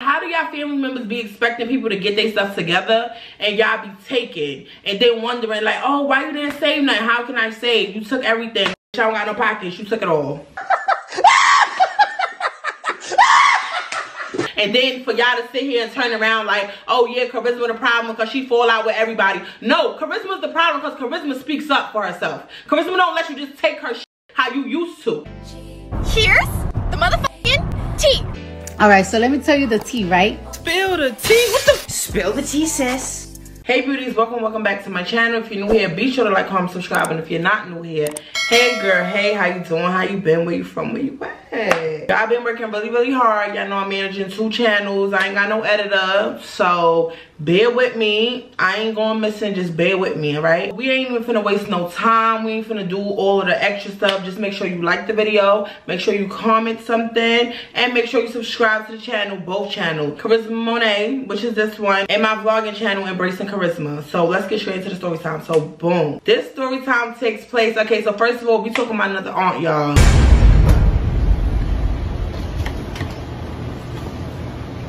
how do y'all family members be expecting people to get their stuff together and y'all be taking and then wondering like, oh, why you didn't save nothing? How can I save? You took everything. I don't got no pockets. You took it all. And then for y'all to sit here and turn around like, oh yeah, Charisma the problem because she fall out with everybody. No, Charisma's the problem because Charisma speaks up for herself. Charisma don't let you just take her shit how you used to. Here's the motherfucking tea. All right, so let me tell you the tea, right? Spill the tea. What the? Spill the tea, sis. Hey beauties, welcome back to my channel. If you're new here, be sure to like, comment, subscribe, and if you're not new here, hey girl, hey, how you doing? How you been? Where you from? Where you at? I've been working really hard. Y'all know I'm managing 2 channels. I ain't got no editor, so bear with me. I ain't going missing, just bear with me, alright? We ain't even finna waste no time. We ain't finna do all of the extra stuff. Just make sure you like the video, make sure you comment something, and make sure you subscribe to the channel, both channels. CharismaMonaee, which is this one, and my vlogging channel, Embracing Charisma. So let's get straight into the story time. So boom. This story time takes place, okay, so first of all, we talking about another aunt, y'all.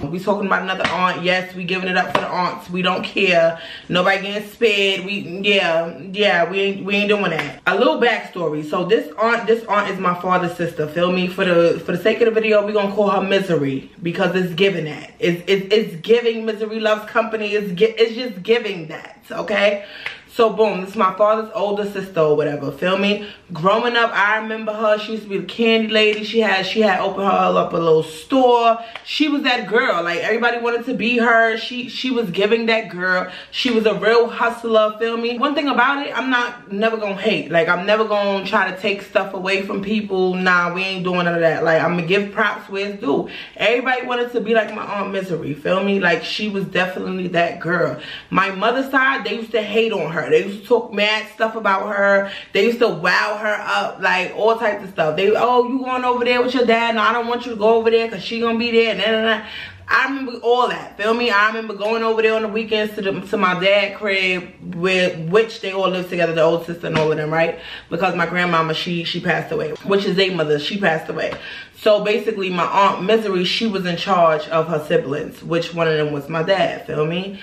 We talking about another aunt. Yes, we giving it up for the aunts. We don't care. Nobody getting spared. We ain't doing that. A little backstory. So this aunt is my father's sister. Feel me? For the sake of the video, we gonna call her Misery because it's giving that. It's giving Misery loves company. It's just giving that. Okay. So boom, this is my father's older sister or whatever, feel me? Growing up, I remember her. She used to be the candy lady. She had opened her up a little store. She was that girl. Like everybody wanted to be her. She was giving that girl. She was a real hustler, feel me? One thing about it, I'm never gonna hate. Like I'm never gonna try to take stuff away from people. Nah, we ain't doing none of that. Like I'm gonna give props where it's due. Everybody wanted to be like my Aunt Misery, feel me? Like she was definitely that girl. My mother's side, they used to hate on her. They used to talk mad stuff about her. They used to wow her up, like all types of stuff. They, oh, you going over there with your dad? No, I don't want you to go over there because she gonna be there. Nah. I remember all that, feel me? I remember going over there on the weekends to my dad's crib, which they all lived together, the old sister and all of them, right? Because my grandmama, she passed away, which is their mother, she passed away. So basically my Aunt Misery, she was in charge of her siblings, which one of them was my dad, feel me?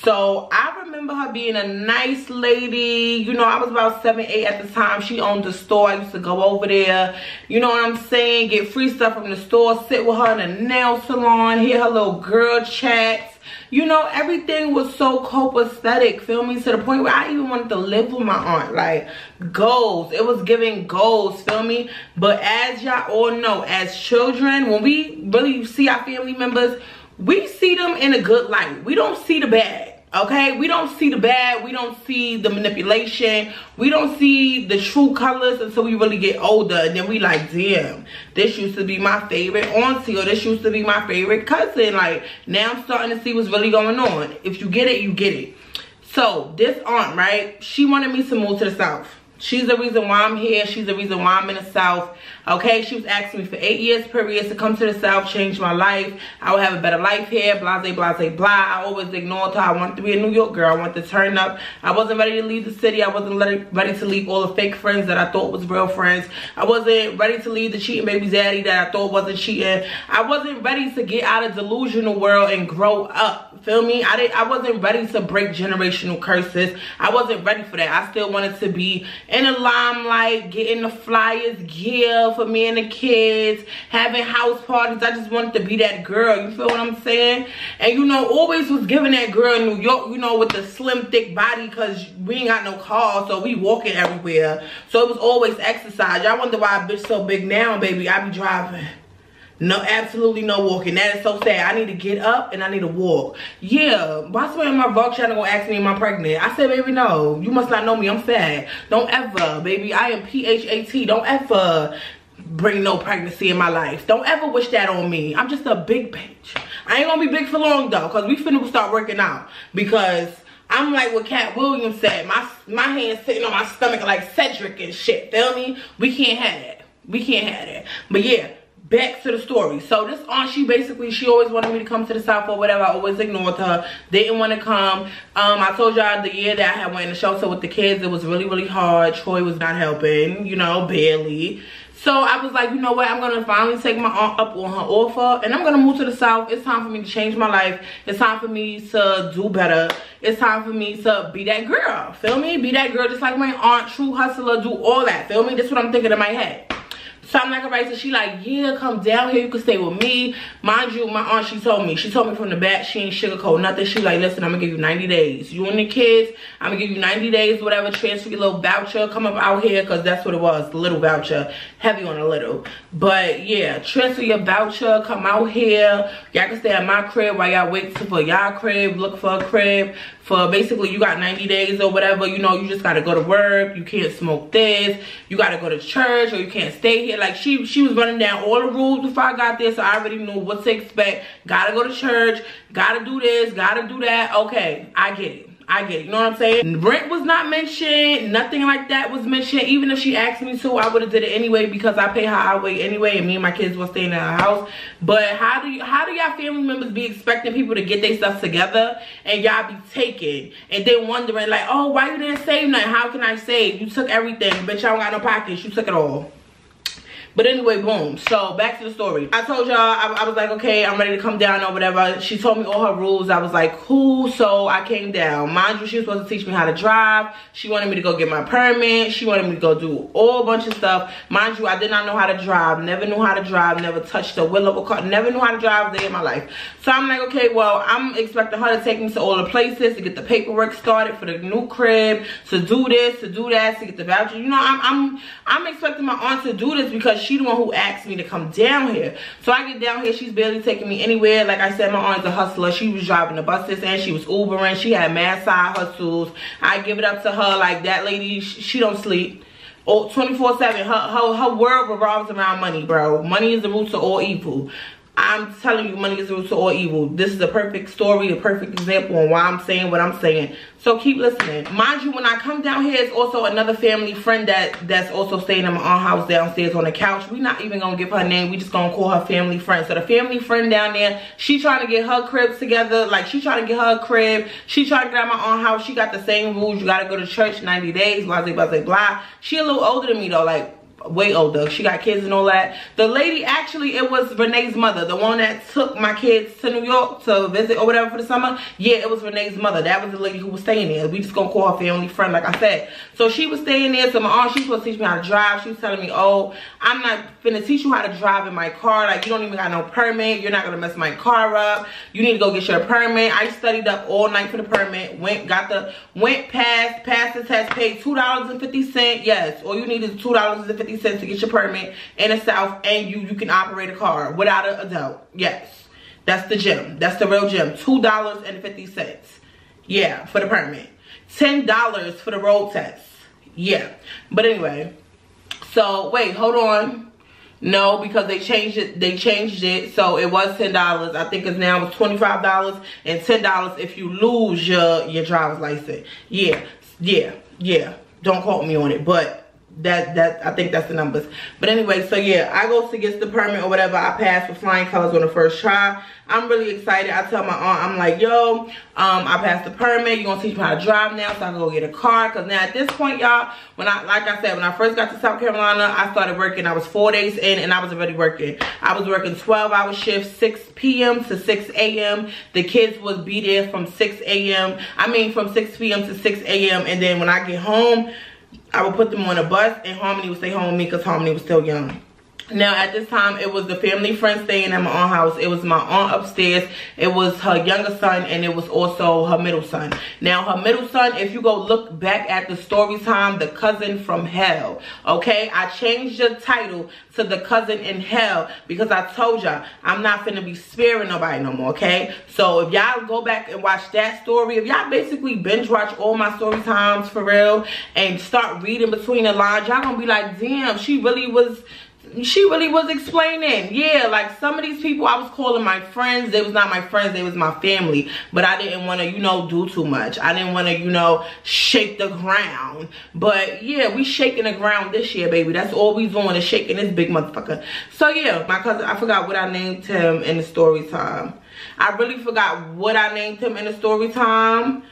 So I remember her being a nice lady. You know, I was about 7, 8 at the time. She owned the store. I used to go over there, you know what I'm saying, get free stuff from the store, sit with her in a nail salon, hear her little girl chats. You know, everything was so copacetic, feel me? To the point where I even wanted to live with my aunt. Like, goals. It was giving goals, feel me? But as y'all all know, as children, when we really see our family members, we see them in a good light. We don't see the bad, okay? We don't see the bad. We don't see the manipulation. We don't see the true colors until we really get older. And then we like, damn, this used to be my favorite auntie, or this used to be my favorite cousin. Like, now I'm starting to see what's really going on. If you get it, you get it. So, this aunt, right, she wanted me to move to the South. She's the reason why I'm here. She's the reason why I'm in the South. Okay, she was asking me for 8 years period to come to the South, change my life. I would have a better life here, blase, blase, blah. I always ignored her. I wanted to be a New York girl. I wanted to turn up. I wasn't ready to leave the city. I wasn't ready to leave all the fake friends that I thought was real friends. I wasn't ready to leave the cheating baby daddy that I thought wasn't cheating. I wasn't ready to get out of delusional world and grow up. Feel me? I wasn't ready to break generational curses. I wasn't ready for that. I still wanted to be in the limelight, getting the flyers, gear for me and the kids, having house parties. I just wanted to be that girl. You feel what I'm saying? And you know, always was giving that girl in New York, you know, with the slim, thick body, because we ain't got no car, so we walking everywhere. So it was always exercise. Y'all wonder why a bitch so big now, baby. I be driving. No, absolutely no walking. That is so sad. I need to get up and I need to walk. Yeah, why somebody on my vlog channel gonna ask me am I pregnant? I said, baby, no. You must not know me. I'm fat. Don't ever, baby. I am PHAT. Don't ever bring no pregnancy in my life. Don't ever wish that on me. I'm just a big bitch. I ain't gonna be big for long though, because we finna start working out. Because I'm like what Cat Williams said. My hands sitting on my stomach like Cedric and shit. Feel me? We can't have that. We can't have that. But yeah. Back to the story. So this aunt, she always wanted me to come to the South or whatever. I always ignored her. Didn't want to come. I told y'all the year that I had went in the shelter with the kids, it was really hard. Troy was not helping, you know, barely. So I was like, you know what, I'm gonna finally take my aunt up on her offer and I'm gonna move to the South. It's time for me to change my life. It's time for me to do better. It's time for me to be that girl, feel me? Be that girl just like my aunt, true hustler, do all that, feel me? That's what I'm thinking in my head. So I'm like, all right, so she like, yeah, come down here, you can stay with me. Mind you, my aunt, she told me from the back, she ain't sugarcoat nothing. She like, listen, I'm gonna give you 90 days. You and the kids, I'm gonna give you 90 days, whatever, transfer your little voucher, come up out here, because that's what it was, the little voucher, heavy on a little. But yeah, transfer your voucher, come out here. Y'all can stay at my crib while y'all wait for y'all crib, look for a crib. For basically, you got 90 days or whatever, you know, you just gotta go to work, you can't smoke this, you gotta go to church, or you can't stay here. Like, she was running down all the rules before I got there, so I already knew what to expect. Gotta go to church, gotta do this, gotta do that. Okay, I get it. I get it, you know what I'm saying? Rent was not mentioned, nothing like that was mentioned. Even if she asked me to, I would have did it anyway because I pay her highway anyway and me and my kids were staying in her house. But how do y'all family members be expecting people to get their stuff together and y'all be taking and then wondering like, oh, why you didn't save nothing? How can I save? You took everything, bitch, I don't got no pockets, you took it all. But anyway, boom. So back to the story. I told y'all I was like, okay, I'm ready to come down or whatever. She told me all her rules. I was like, cool. So I came down. Mind you, she was supposed to teach me how to drive. She wanted me to go get my permit. She wanted me to go do all bunch of stuff. Mind you, I did not know how to drive. Never knew how to drive. Never touched the wheel of a car. Never knew how to drive a day in my life. So I'm like, okay, well, I'm expecting her to take me to all the places, to get the paperwork started for the new crib, to do this, to do that, to get the voucher. You know, I'm expecting my aunt to do this because she's the one who asked me to come down here. So I get down here, she's barely taking me anywhere. Like I said, my aunt's a hustler. She was driving the buses and she was Ubering. She had mad side hustles. I give it up to her. Like, that lady, she don't sleep. 24/7. Her world revolves around money, bro. Money is the root to all evil. I'm telling you, money is the root to all evil. This is a perfect story, a perfect example on why I'm saying what I'm saying. So keep listening. Mind you, when I come down here, it's also another family friend that's also staying in my aunt's house downstairs on the couch. We're not even gonna give her name. We just gonna call her family friend. So the family friend down there, she trying to get her cribs together. Like, she trying to get her crib. She trying to get out my aunt's house. She got the same rules. You gotta go to church 90 days. Blah, blah, blah, blah. She a little older than me though. Like, way older. She got kids and all that. The lady, actually, it was Renee's mother, the one that took my kids to New York to visit or whatever for the summer. Yeah, it was Renee's mother. That was the lady who was staying there. We just gonna call her family friend, like I said. So she was staying there. So my aunt, she's supposed to teach me how to drive. She was telling me, oh, I'm not finna teach you how to drive in my car. Like, you don't even got no permit. You're not gonna mess my car up. You need to go get your permit. I studied up all night for the permit. Passed the test, paid $2.50. Yes, all you need is $2.50 to get your permit in the South, and you can operate a car without an adult. Yes, that's the gym. That's the real gym. $2.50. Yeah, for the permit. $10 for the road test. Yeah, but anyway. So wait, hold on. No, because they changed it. So it was $10. I think it's now it's $25 and $10 if you lose your driver's license. Yeah. Don't quote me on it, but that I think that's the numbers. But anyway, so yeah, I go to get the permit or whatever. I passed with flying colors on the first try. I'm really excited. I tell my aunt, I'm like, yo, I passed the permit. You're gonna teach me how to drive now, so I can go get a car. Cause now at this point, y'all, like I said, when I first got to South Carolina, I started working. I was 4 days in and I was already working. I was working 12-hour shifts, 6 p.m. to 6 a.m. The kids would be there from 6 a.m. From 6 p.m. to 6 a.m. And then when I get home, I would put them on a bus and Harmony would stay home with me because Harmony was still young. Now at this time, it was the family friend staying at my aunt's house. It was my aunt upstairs. It was her younger son, and it was also her middle son. Now her middle son, if you go look back at the story time, the cousin from hell. Okay, I changed the title to the cousin in hell because I told y'all I'm not finna be sparing nobody no more. Okay, so if y'all go back and watch that story, if y'all basically binge watch all my story times for real and start reading between the lines, y'all gonna be like, damn, she really was explaining. Yeah, like some of these people I was calling my friends. They was not my friends, they was my family. But I didn't want to, do too much. I didn't want to, shake the ground. But yeah, we shaking the ground this year, baby. That's all we doing is shaking this big motherfucker. So yeah, my cousin, I forgot what I named him in the story time. I really forgot what I named him in the story time.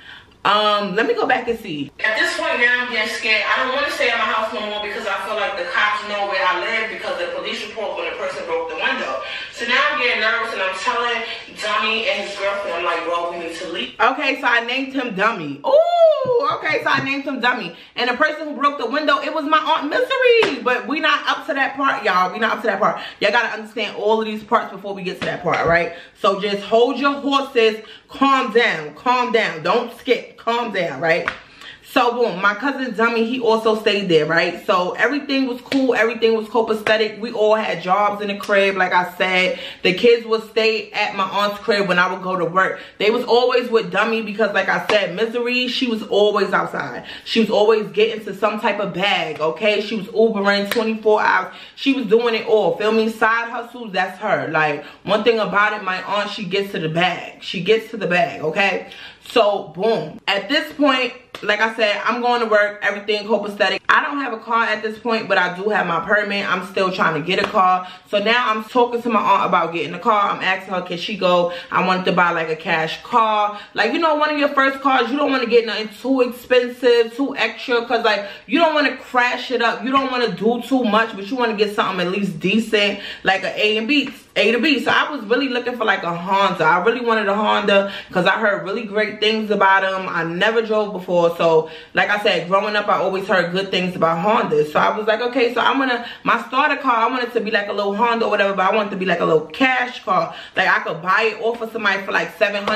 Let me go back and see. At this point now, I'm getting scared. I don't want to stay at my house no more because I feel like the cops know where I live because of the police report when the person broke the window. So now I'm getting nervous and I'm telling Dummy and his girlfriend, I'm like, well, we need to leave. Okay, so I named him Dummy. Ooh, okay, so I named him Dummy. And the person who broke the window, it was my Aunt Misery. But we not up to that part, y'all. We not up to that part. Y'all gotta understand all of these parts before we get to that part, right? So just hold your horses, calm down, calm down. Don't skip, calm down, right? So boom, my cousin Dummy, he also stayed there, right? So everything was cool, everything was copacetic. We all had jobs in the crib, like I said. The kids would stay at my aunt's crib when I would go to work. They was always with Dummy because, like I said, Misery, she was always outside. She was always getting to some type of bag, okay? She was Ubering 24 hours. She was doing it all, feel me? Side hustles, that's her. Like, one thing about it, my aunt, she gets to the bag. She gets to the bag, okay? So boom, at this point, like I said, I'm going to work, everything copacetic. I don't have a car at this point, but I do have my permit. I'm still trying to get a car. So now I'm talking to my aunt about getting a car. I'm asking her, can she go? I wanted to buy like a cash car. Like, you know, one of your first cars, you don't want to get nothing too expensive, too extra, because like, you don't want to crash it up. You don't want to do too much, but you want to get something at least decent, like an A to B. So I was really looking for like a Honda. I really wanted a Honda because I heard really great things about them. I never drove before. So like I said, growing up, I always heard good things about Hondas. So I was like, okay, so my starter car, I wanted to be like a little Honda or whatever, but I wanted to be like a little cash car. Like I could buy it off of somebody for like $700,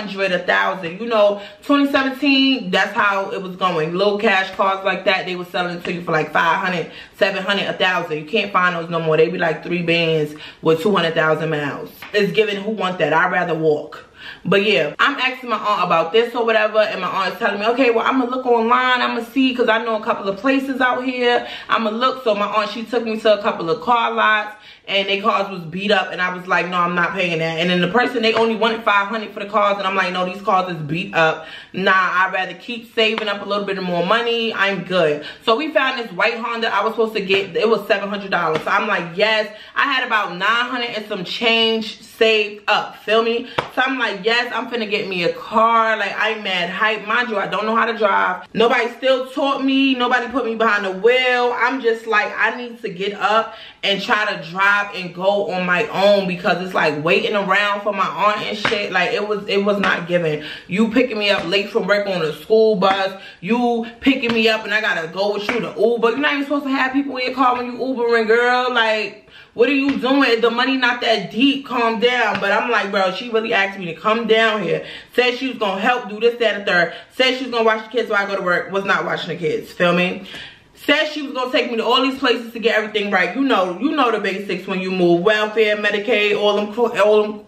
$1,000. You know, 2017, that's how it was going. Little cash cars like that, they were selling it to you for like $500, $700, $1,000. You can't find those no more. They be like 3 bands with 200,000 miles. It's given who want that. I'd rather walk. But yeah, I'm asking my aunt about this or whatever, and my aunt is telling me, okay, well, I'm gonna look online, I'm gonna see, because I know a couple of places out here. I'm gonna look. So my aunt, she took me to a couple of car lots, and their cars was beat up, and I was like, no, I'm not paying that. And then the person, they only wanted $500 for the cars, and I'm like, no, these cars is beat up. Nah, I'd rather keep saving up a little bit more money. I'm good. So we found this white Honda. I was supposed to get, it was $700. So I'm like, yes. I had about 900 and some change saved up, feel me? So I'm like, yes, I'm finna get me a car. Like, I'm mad hype. Mind you, I don't know how to drive. Nobody still taught me. Nobody put me behind the wheel. I'm just like, I need to get up and try to drive and go on my own, because it's like waiting around for my aunt and shit. Like, it was not given. You picking me up late from work on a school bus, you picking me up and I gotta go with you to Uber. You're not even supposed to have people in your car when you Ubering, girl. Like, what are you doing? The money not that deep. Calm down. But I'm like, bro, she really asked me to come down here. Said she was gonna help do this, that, and the third. Said she was gonna watch the kids while I go to work. Was not watching the kids. Feel me? Said she was gonna take me to all these places to get everything right. You know the basics when you move. Welfare, Medicaid, all them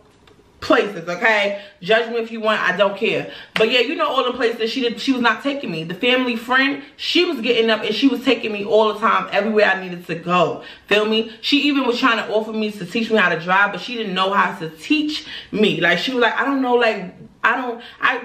places, okay? Judge me if you want, I don't care. But yeah, you know all the places she was not taking me. The family friend, she was getting up and she was taking me all the time, everywhere I needed to go. Feel me? She even was trying to offer me to teach me how to drive, but she didn't know how to teach me. Like, she was like, I don't know, like,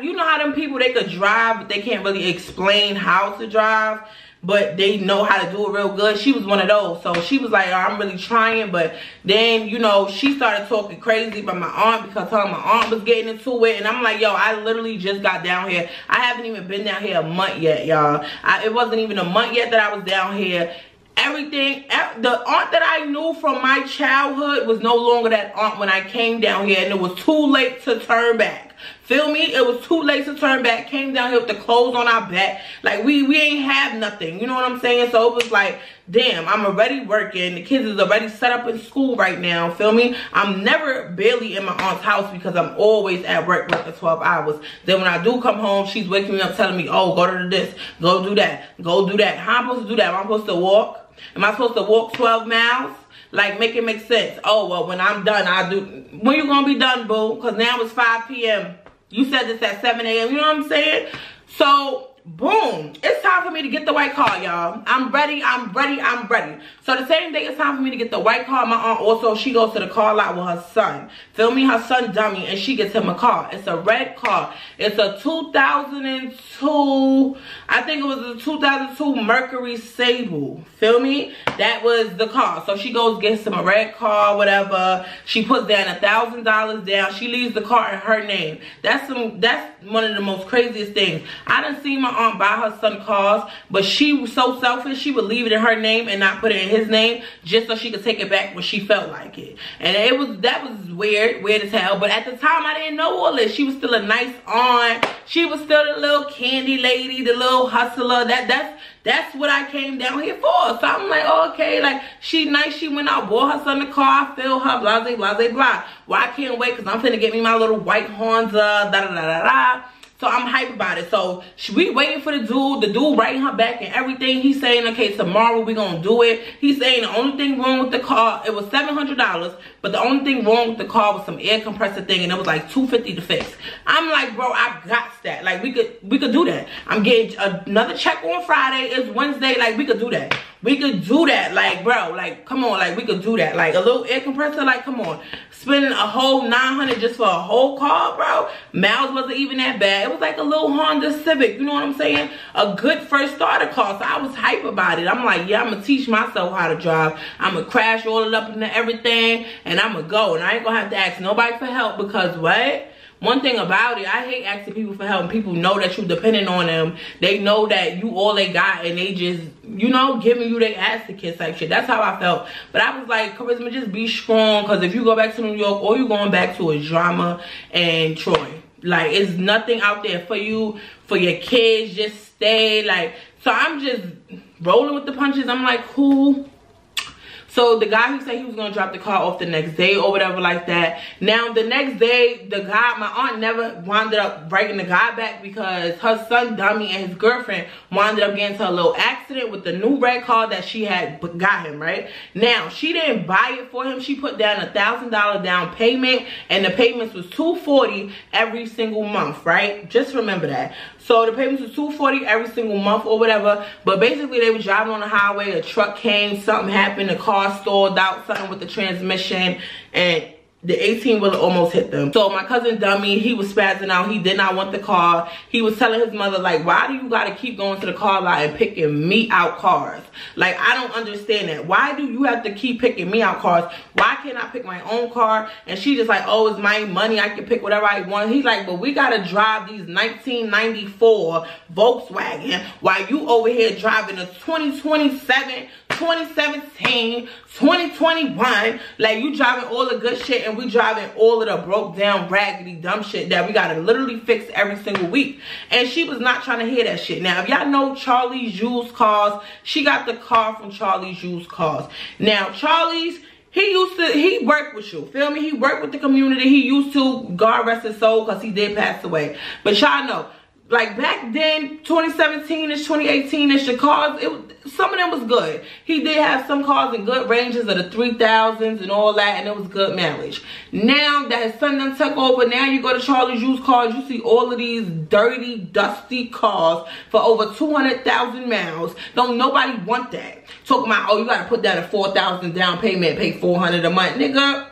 you know how them people, they could drive, but they can't really explain how to drive, but they know how to do it real good. She was one of those. So she was like, oh, I'm really trying. But then, you know, she started talking crazy about my aunt, because my aunt was getting into it. And I'm like, yo, I literally just got down here. I haven't even been down here a month yet, y'all. It wasn't even a month yet that I was down here. Everything, the aunt that I knew from my childhood was no longer that aunt when I came down here, and it was too late to turn back. Feel me? It was too late to turn back. Came down here with the clothes on our back. Like, we ain't have nothing. You know what I'm saying? So it was like, damn, I'm already working. The kids is already set up in school right now. Feel me? I'm never barely in my aunt's house because I'm always at work working 12 hours. Then when I do come home, she's waking me up telling me, oh, go to this, go do that, go do that. How am I supposed to do that? Am I supposed to walk? Am I supposed to walk 12 miles? Like, make it make sense. Oh, well, when I'm done, I'll do. When you gonna be done, boo? Because now it's 5 p.m. You said this at 7 a.m. You know what I'm saying? So boom, it's time for me to get the white car, y'all. I'm ready. So the same day it's time for me to get the white car, my aunt also, she goes to the car lot with her son. Feel me? Her son dummy, and she gets him a car. It's a red car. It's a 2002, I think it was a 2002 Mercury Sable. Feel me? That was the car. So she goes, gets him a red car, whatever. She puts down $1,000 down. She leaves the car in her name. That's one of the most craziest things. I done seen my aunt buy her son cars, but she was so selfish, she would leave it in her name and not put it in his name just so she could take it back when she felt like it. And that was weird as hell. But at the time, I didn't know all this. She was still a nice aunt. She was still the little candy lady, the little hustler. That's what I came down here for. So I'm like, oh, okay, like, she nice. She went out, bought her son the car. I feel her, blah, blah, blah, blah. Well, I can't wait because I'm finna get me my little white Honda, da-da-da-da-da. So I'm hyped about it. So we waiting for the dude writing her back and everything. He's saying, okay, tomorrow we gonna do it. He's saying the only thing wrong with the car, it was $700, but the only thing wrong with the car was some air compressor thing, and it was like $250 to fix. I'm like, bro, I got that. Like, we could do that. I'm getting another check on Friday. It's Wednesday. Like, we could do that. We could do that. Like, bro, like, come on. Like, we could do that. Like, a little air compressor. Like, come on. Spending a whole $900 just for a whole car, bro. Miles wasn't even that bad. It was like a little Honda Civic. You know what I'm saying? A good first starter car. So I was hype about it. I'm like, yeah, I'm going to teach myself how to drive. I'm going to crash all it up into everything. And I'm going to go. And I ain't going to have to ask nobody for help because what? One thing about it, I hate asking people for help. And people know that you're dependent on them. They know that you all they got, and they just, you know, giving you their ass to kiss type shit. That's how I felt. But I was like, Charisma, just be strong. Because if you go back to New York, all you're going back to is drama and Troy. Like, it's nothing out there for you, for your kids. Just stay. Like, so I'm just rolling with the punches. I'm like, cool. So the guy who said he was going to drop the car off the next day or whatever like that. Now, the next day, the guy, my aunt never wound up breaking the guy back because her son, Dummy, and his girlfriend wound up getting into a little accident with the new red car that she had got him, right? Now, she didn't buy it for him. She put down $1,000 down payment, and the payments was $240 every single month, right? Just remember that. So the payments was $240 every single month or whatever. But basically, they were driving on the highway. A truck came. Something happened. The car stalled out. Something with the transmission. And the 18-wheeler almost hit them. So my cousin Dummy, he was spazzing out. He did not want the car. He was telling his mother, like, why do you got to keep going to the car lot and picking me out cars? Like, I don't understand that. Why do you have to keep picking me out cars? Why can't I pick my own car? And she just like, oh, it's my money. I can pick whatever I want. He's like, but we got to drive these 1994 Volkswagen while you over here driving a 2027, 2017, 2021. Like, you driving all the good shit and we driving all of the broke down, raggedy, dumb shit that we got to literally fix every single week. And she was not trying to hear that shit. Now, if y'all know Charlie's Used Cars, she got the car from Charlie's Used Cars. Now, Charlie's, he worked with you, feel me? He worked with the community. He used to, God rest his soul, because he did pass away. But y'all know, like back then, 2017-ish, 2018-ish, the cars, some of them was good. He did have some cars in good ranges of the 3000s and all that, and it was good mileage. Now that his son done took over, now you go to Charlie's Used Cars, you see all of these dirty, dusty cars for over 200,000 miles. Don't nobody want that. Talking about, oh, you gotta put that at $4,000 down payment, pay $400 a month. Nigga,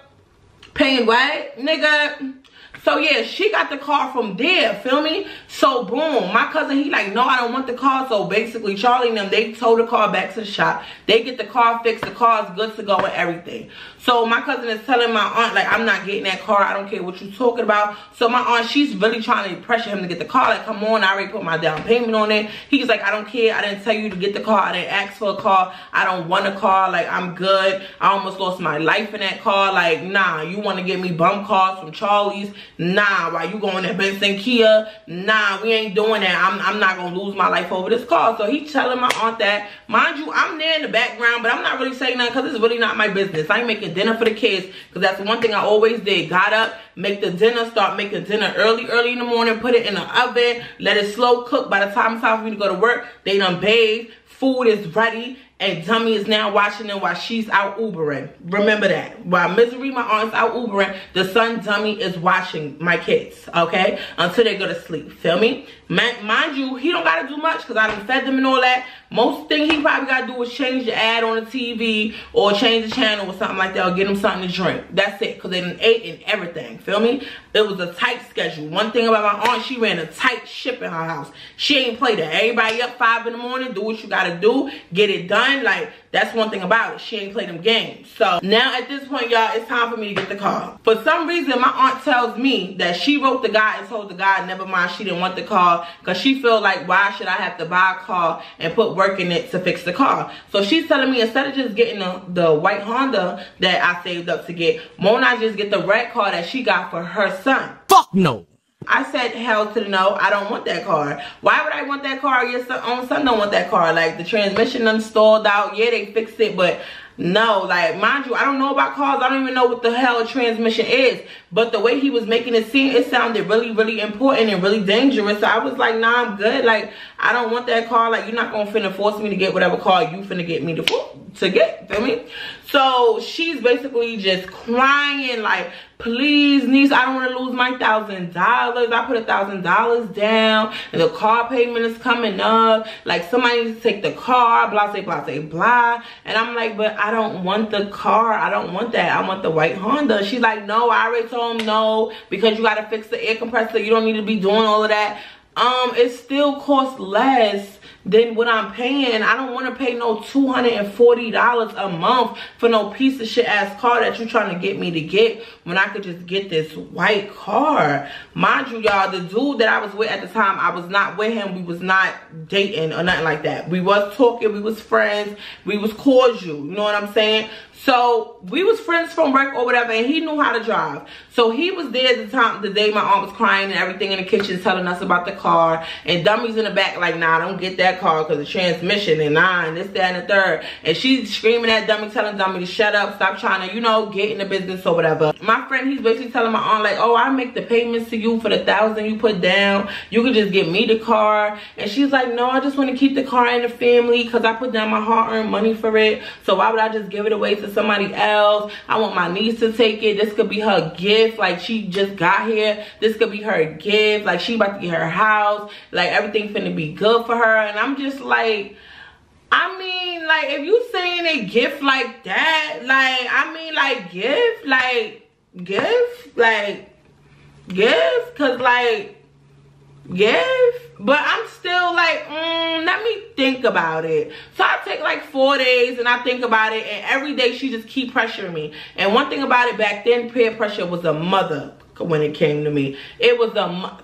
paying what? Nigga. So yeah, she got the car from there, feel me? So boom, my cousin, he like, no, I don't want the car. So basically, Charlie and them, they tow the car back to the shop. They get the car fixed, the car is good to go and everything. So my cousin is telling my aunt, like, I'm not getting that car. I don't care what you're talking about. So my aunt, she's really trying to pressure him to get the car. Like, come on, I already put my down payment on it. He's like, I don't care. I didn't tell you to get the car. I didn't ask for a car. I don't want a car. Like, I'm good. I almost lost my life in that car. Like, nah, you want to get me bum cars from Charlie's? Nah, why you going to Benson Kia? Nah, we ain't doing that. I'm not going to lose my life over this car. So he telling my aunt that. Mind you, I'm there in the background, but I'm not really saying nothing because it's really not my business. I ain't making dinner for the kids because that's one thing I always did. Got up, make the dinner, start making dinner early in the morning, put it in the oven, let it slow cook. By the time it's time for me to go to work, they done bathed, food is ready, and Dummy is now watching them while she's out Ubering. Remember that. While Misery, my aunt's out Ubering, the son Dummy is watching my kids, okay? Until they go to sleep, feel me? Mind you, he don't gotta do much because I done fed them and all that. Most thing he probably gotta do is change the ad on the TV or change the channel or something like that, or get him something to drink. That's it, because they done ate and everything, feel me? It was a tight schedule. One thing about my aunt, she ran a tight ship in her house. She ain't played that. Everybody up 5 in the morning, do what you gotta do, get it done. Like, that's one thing about it. She ain't play them games. So now at this point, y'all, it's time for me to get the car. For some reason, my aunt tells me that she wrote the guy and told the guy, never mind, she didn't want the car, because she feel like, why should I have to buy a car and put work in it to fix the car? So she's telling me, instead of just getting the white Honda that I saved up to get, Monaee just get the red car that she got for her son. Fuck no. I said, hell to the no, I don't want that car. Why would I want that car? Your own son don't want that car. Like, the transmission installed out. Yeah, they fixed it, but no, like, mind you, I don't know about cars. I don't even know what the hell a transmission is. But the way he was making it seem, it sounded really, really important and really dangerous. So I was like, nah, I'm good. Like, I don't want that car. Like, you're not gonna finna force me to get whatever car you finna get me to get, feel me? So she's basically just crying, like, please, niece, I don't want to lose my $1,000. I put $1,000 down, and the car payment is coming up. Like, somebody needs to take the car, blah, blah, blah, blah. And I'm like, but I don't want the car. I don't want that. I want the white Honda. She's like, no, I already told him no, because you got to fix the air compressor. You don't need to be doing all of that. It still costs less than what I'm paying. I don't want to pay no $240 a month for no piece of shit ass car that you're trying to get me to get, when I could just get this white car. Mind you, y'all, the dude that I was with at the time, I was not with him. We was not dating or nothing like that. We was talking, we was friends, we was cordial, you know what I'm saying? So we was friends from work or whatever, and he knew how to drive. So he was there at the time, the day my aunt was crying and everything in the kitchen, telling us about the car. And Dummy's in the back like, nah, don't get that car because the transmission and nah, and this, that, and the third. And she's screaming at Dummy, telling Dummy to shut up, stop trying to, you know, get in the business or whatever. My friend, he's basically telling my aunt like, oh, I make the payments to you for the $1,000 you put down. You can just get me the car. And she's like, no, I just want to keep the car in the family because I put down my hard-earned money for it. So why would I just give it away to somebody else? I want my niece to take it. This could be her gift. Like, she just got here. This could be her gift. Like, she about to get her house. Like, everything finna be good for her. And I'm just like, I mean, like, if you saying a gift like that, like, I mean, like, gift, like, gift, like, gift, because, like, gift. But I'm still like, let me think about it. So I take like 4 days and I think about it, and every day she just keep pressuring me. And one thing about it, back then, peer pressure was a mother when it came to me. It was a mother.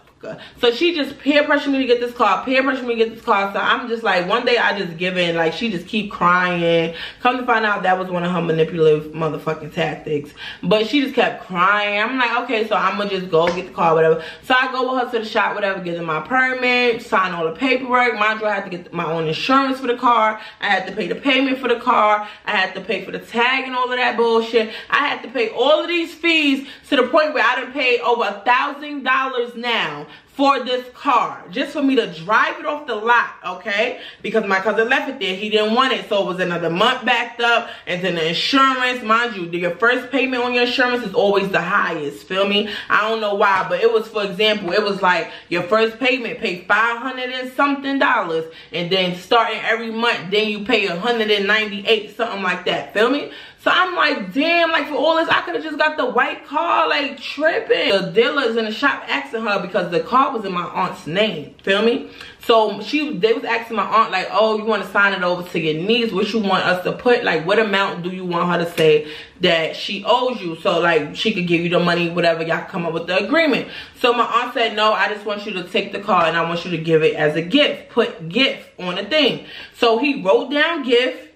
So she just peer pressured me to get this car, peer pressured me to get this car. So I'm just like, one day I just give in. Like, she just keep crying. Come to find out, that was one of her manipulative motherfucking tactics. But she just kept crying. I'm like, okay, so I'm gonna just go get the car, whatever. So I go with her to the shop, whatever, get in my permit, sign all the paperwork. Mind you, I had to get my own insurance for the car. I had to pay the payment for the car. I had to pay for the tag and all of that bullshit. I had to pay all of these fees to the point where I done paid over $1,000 now for this car, just for me to drive it off the lot, okay? Because my cousin left it there. He didn't want it, so it was another month backed up. And then the insurance, mind you, your first payment on your insurance is always the highest, feel me? I don't know why, but it was, for example, it was like your first payment, pay $500 and something, and then starting every month, then you pay $198, something like that, feel me? So I'm like, damn, like, for all this, I could have just got the white car, like, tripping. The dealers in the shop asking her because the car was in my aunt's name, feel me? So they was asking my aunt, like, oh, you want to sign it over to your niece? What you want us to put? Like, what amount do you want her to say that she owes you? So, like, she could give you the money, whatever, y'all come up with the agreement. So my aunt said, no, I just want you to take the car and I want you to give it as a gift. Put gift on the thing. So he wrote down gift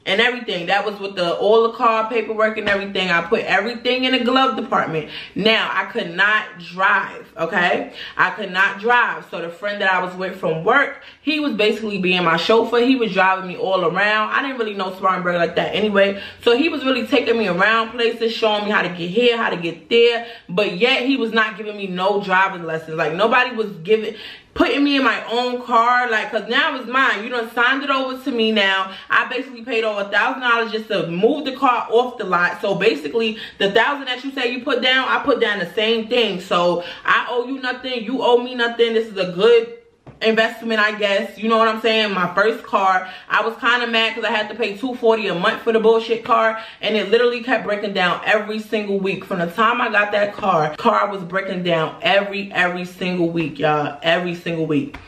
and everything. That was with all the car paperwork and everything. I put everything in the glove department. Now, I could not drive, okay? I could not drive. So the friend that I was with from work, he was basically being my chauffeur. He was driving me all around. I didn't really know Spartanburg like that anyway. So he was really taking me around places, showing me how to get here, how to get there. But yet, he was not giving me no driving lessons. Like, nobody was giving... putting me in my own car, like, cause now it's mine. You done signed it over to me now. I basically paid over $1,000 just to move the car off the lot. So basically, the $1,000 that you say you put down, I put down the same thing. So I owe you nothing. You owe me nothing. This is a good investment, I guess. You know what I'm saying? My first car, I was kind of mad because I had to pay $240 a month for the bullshit car, and it literally kept breaking down every single week. From the time I got that car was breaking down every single week, y'all. Every single week.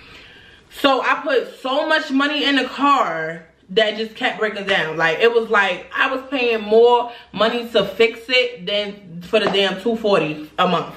So I put so much money in the car that just kept breaking down. Like, it was like I was paying more money to fix it than for the damn $240 a month.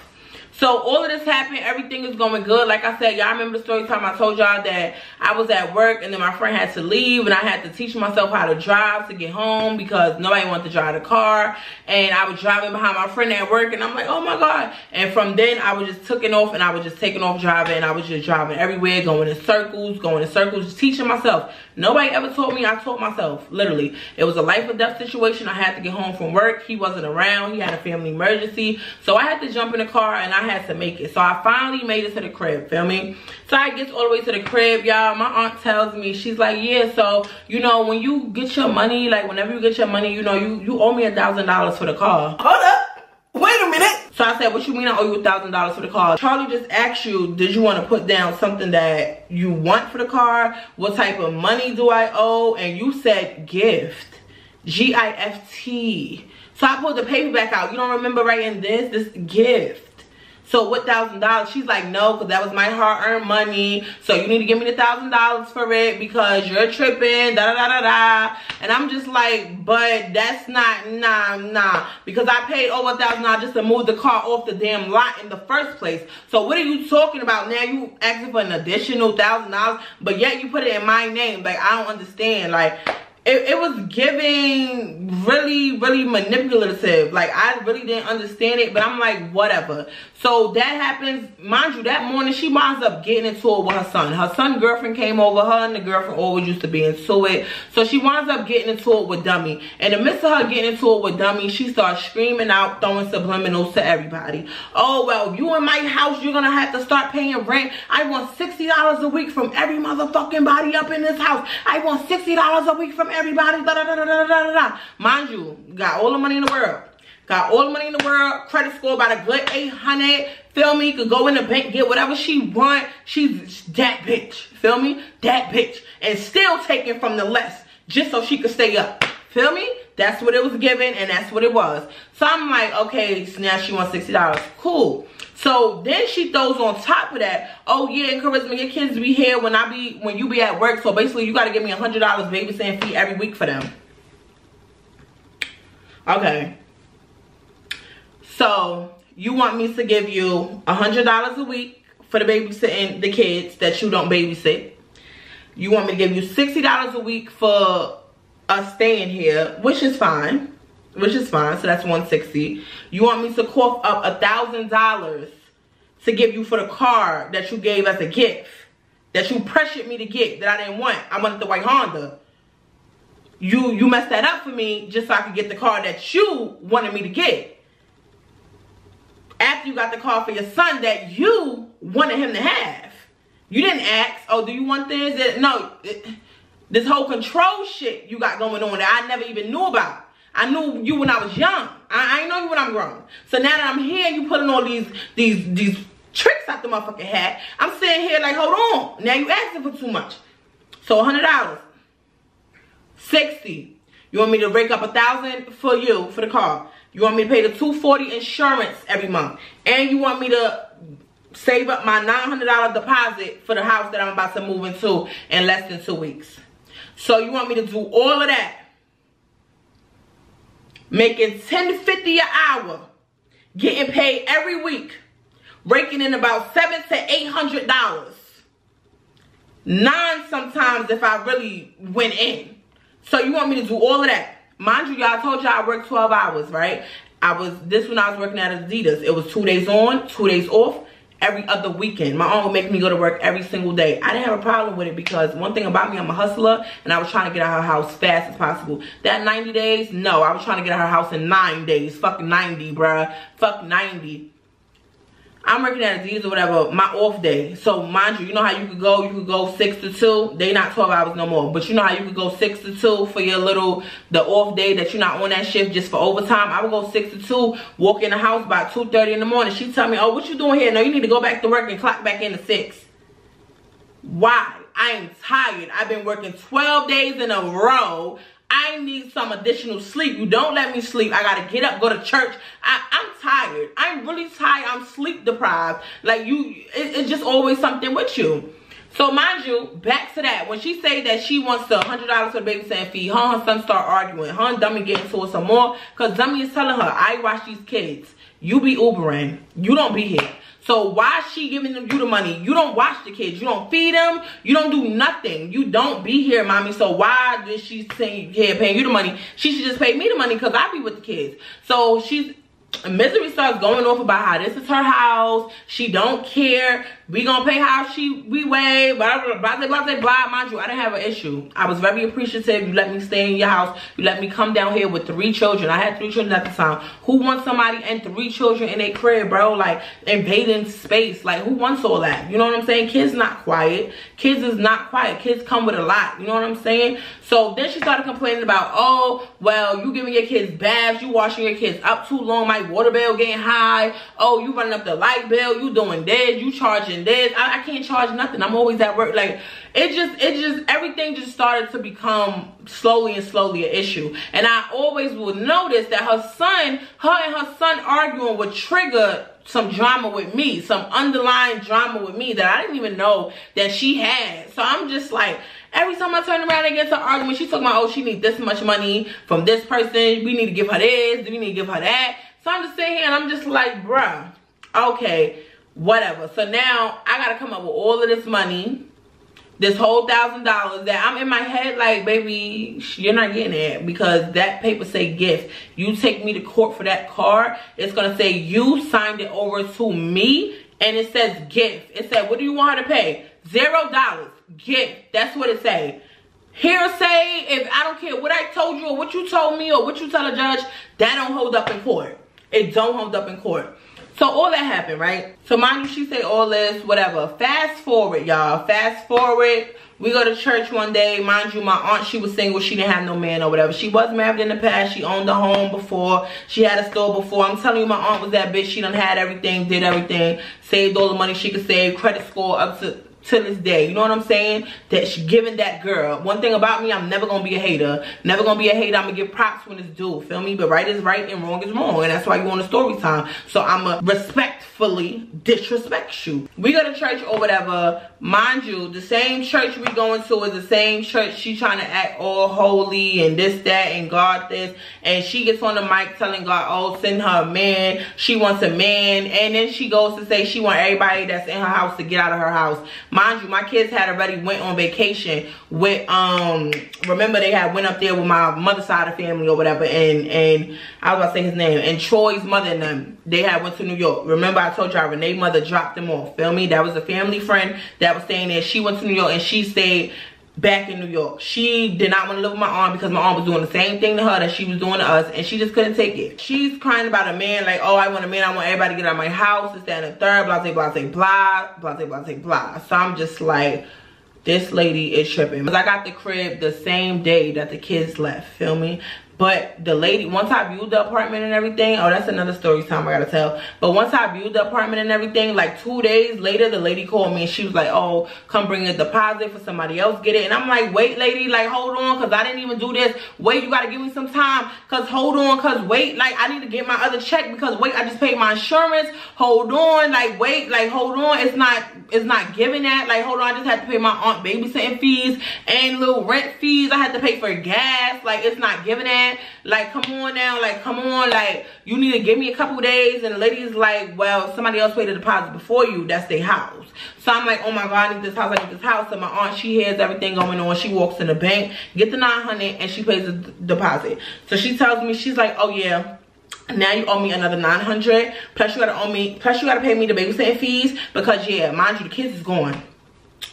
So all of this happened. Everything is going good. Like I said, y'all remember the story time I told y'all that I was at work and then my friend had to leave and I had to teach myself how to drive to get home because nobody wanted to drive the car. And I was driving behind my friend at work and I'm like, oh my God. And from then I was just taking off and I was just taking off driving. And I was just driving everywhere, going in circles, just teaching myself. Nobody ever taught me. I taught myself, literally. It was a life or death situation. I had to get home from work. He wasn't around. He had a family emergency. So I had to jump in the car and I had to make it. So I finally made it to the crib, feel me? So I get all the way to the crib, y'all. My aunt tells me, she's like, yeah, so, you know, when you get your money, like whenever you get your money, you know, you owe me $1,000 for the car. Hold up. Wait a minute. So I said, what you mean I owe you $1,000 for the car? Charlie just asked you, did you want to put down something that you want for the car? What type of money do I owe? And you said gift. G-I-F-T. So I pulled the paper back out. You don't remember writing this gift. So what $1,000? She's like, no, because that was my hard-earned money. So you need to give me the $1,000 for it because you're tripping, da-da-da-da-da. And I'm just like, but that's not, nah. Because I paid over $1,000 just to move the car off the damn lot in the first place. So what are you talking about? Now you asking for an additional $1,000, but yet you put it in my name. Like, I don't understand. Like, it was giving really manipulative. Like, I really didn't understand it, but I'm like, whatever. So that happens. Mind you, that morning she winds up getting into it with her son. Her son's girlfriend came over. Her and the girlfriend always used to be into it. So she winds up getting into it with Dummy. In the midst of her getting into it with Dummy, she starts screaming out, throwing subliminals to everybody. Oh, well, if you in my house, you're gonna have to start paying rent. I want $60 a week from every motherfucking body up in this house. I want $60 a week from everybody. Da, da, da, da, da, da, da. Mind you, got all the money in the world. Got all the money in the world. Credit score about a good 800. Feel me? Could go in the bank, get whatever she want. She's that bitch. Feel me? That bitch. And still taking from the less just so she could stay up. Feel me? That's what it was given and that's what it was. So I'm like, okay, so now she wants $60. Cool. So then she throws on top of that, oh yeah, and Charisma, your kids be here when you be at work. So basically you gotta give me $100 babysitting fee every week for them. Okay. So you want me to give you $100 a week for the babysitting the kids that you don't babysit. You want me to give you $60 a week for us staying here, which is fine. So that's $160. You want me to cough up $1,000 to give you for the car that you gave as a gift, that you pressured me to get, that I didn't want. I wanted the white Honda. You messed that up for me just so I could get the car that you wanted me to get. After you got the car for your son that you wanted him to have. You didn't ask, oh, do you want this? No, this whole control shit you got going on that I never even knew about. I knew you when I was young. I ain't know you when I'm grown. So now that I'm here, you putting all these tricks out the motherfucking hat. I'm sitting here like, hold on. Now you asking for too much. So $100. $60. You want me to rake up $1,000 for you for the car. You want me to pay the $240 insurance every month. And you want me to save up my $900 deposit for the house that I'm about to move into in less than 2 weeks. So you want me to do all of that. Making $10.50 an hour. Getting paid every week. Raking in about $700 to $800. $9 sometimes if I really went in. So you want me to do all of that. Mind you, y'all, I told y'all I worked 12 hours, right? This when I was working at Adidas. It was 2 days on, 2 days off, every other weekend. My aunt would make me go to work every single day. I didn't have a problem with it because one thing about me, I'm a hustler, and I was trying to get out of her house fast as possible. That 90 days, no, I was trying to get out of her house in 9 days. Fuck 90, bruh. Fuck 90. I'm working at Adidas or whatever, my off day. So mind you, you know how you could go 6 to 2. They not 12 hours no more. But you know how you could go 6 to 2 for your the off day that you're not on that shift just for overtime. I would go 6 to 2, walk in the house by 2:30 in the morning. She tell me, oh, what you doing here? No, you need to go back to work and clock back in at 6. Why? I am tired. I've been working 12 days in a row. I need some additional sleep. You don't let me sleep. I gotta get up, go to church. I'm tired. I'm really tired. I'm sleep deprived. Like it's just always something with you. So mind you, back to that. When she say that she wants the $100 for the babysitting fee, her and her son start arguing. Her and Dummy get into it some more. Because Dummy is telling her, I watch these kids. You be Ubering. You don't be here. So why is she giving you the money? You don't watch the kids. You don't feed them. You don't do nothing. You don't be here, mommy. So why did she say, yeah, paying you the money? She should just pay me the money because I be with the kids. So Misery starts going off about how this is her house. She don't care. We gonna pay how we weigh, blah, blah, blah, blah, blah, blah. Mind you, I didn't have an issue. I was very appreciative. You let me stay in your house. You let me come down here with 3 children. I had 3 children at the time. Who wants somebody and 3 children in a crib, bro? Like, invading space. Like, who wants all that? You know what I'm saying? Kids not quiet. Kids is not quiet. Kids come with a lot. You know what I'm saying? So then she started complaining about, oh, well, you giving your kids baths. You washing your kids up too long. My water bill getting high. Oh, you running up the light bill. You doing this. You charging this. I can't charge nothing. I'm always at work. Like, everything just started to become slowly an issue. And I always would notice that her and her son arguing would trigger some drama with me, some underlying drama with me that I didn't even know that she had. So I'm just like, every time I turn around and get to an argument, she's talking about, oh, she needs this much money from this person. We need to give her this. We need to give her that. So I'm just sitting here and I'm just like, bruh, okay, whatever. So now I got to come up with all of this money, this whole $1,000 that I'm in my head like, baby, you're not getting it because that paper say gift. You take me to court for that card, it's going to say you signed it over to me and it says gift. It said, what do you want her to pay? $0. Gift. That's what it say. Hearsay, if I don't care what I told you or what you told me or what you tell a judge, that don't hold up in court. It don't hold up in court. So all that happened, right? So mind you, she say all this, whatever. Fast forward, y'all. Fast forward. We go to church one day. Mind you, my aunt, she was single. She didn't have no man or whatever. She was married in the past. She owned a home before. She had a store before. I'm telling you, my aunt was that bitch. She done had everything, did everything. Saved all the money she could save. Credit score up to this day. You know what I'm saying? That she giving that girl. One thing about me, I'm never gonna be a hater. Never gonna be a hater. I'm gonna give props when it's due. Feel me? But right is right and wrong is wrong. And that's why you on the story time. So I'ma respectfully disrespect you. We go to church or whatever. Mind you, the same church we going to is the same church she trying to act all holy and this, that, and God this. And she gets on the mic telling God, oh, send her a man. She wants a man. And then she goes to say she want everybody that's in her house to get out of her house. Mind you, my kids had already went on vacation with, remember they had went up there with my mother's side of the family or whatever. And I was about to say his name. And Troy's mother and them, they had went to New York. Remember I told y'all Renee's mother dropped them off. Feel me? That was a family friend that was staying there. She went to New York and she stayed back in New York. She did not want to live with my aunt because my aunt was doing the same thing to her that she was doing to us, and she just couldn't take it. She's crying about a man, like, oh, I want a man, I want everybody to get out of my house, this, that, and the third, blah, blah, blah, blah, blah, blah, blah, blah. So I'm just like, this lady is tripping. Because I got the crib the same day that the kids left, feel me? But the lady, once I viewed the apartment and everything, oh, that's another story time I gotta tell. But once I viewed the apartment and everything, like 2 days later, the lady called me and she was like, oh, come bring a deposit for somebody else get it. And I'm like, wait, lady, like, hold on, because I didn't even do this. Wait, you gotta give me some time, because hold on, because wait, like, I need to get my other check, because wait, I just paid my insurance. Hold on, like, wait, like, hold on, it's not giving that. Like, hold on, I just had to pay my aunt babysitting fees and little rent fees. I had to pay for gas. Like, it's not giving that. Like, come on now, like, come on, like, you need to give me a couple days. And the lady's like, well, somebody else paid the deposit before you, that's their house. So I'm like, oh my God, I need this house, I need this house. And my aunt, she hears everything going on. She walks in the bank, get the $900, and she pays the deposit. So she tells me, she's like, oh yeah, now you owe me another $900, plus you gotta pay me the babysitting fees, because yeah, mind you, the kids is gone.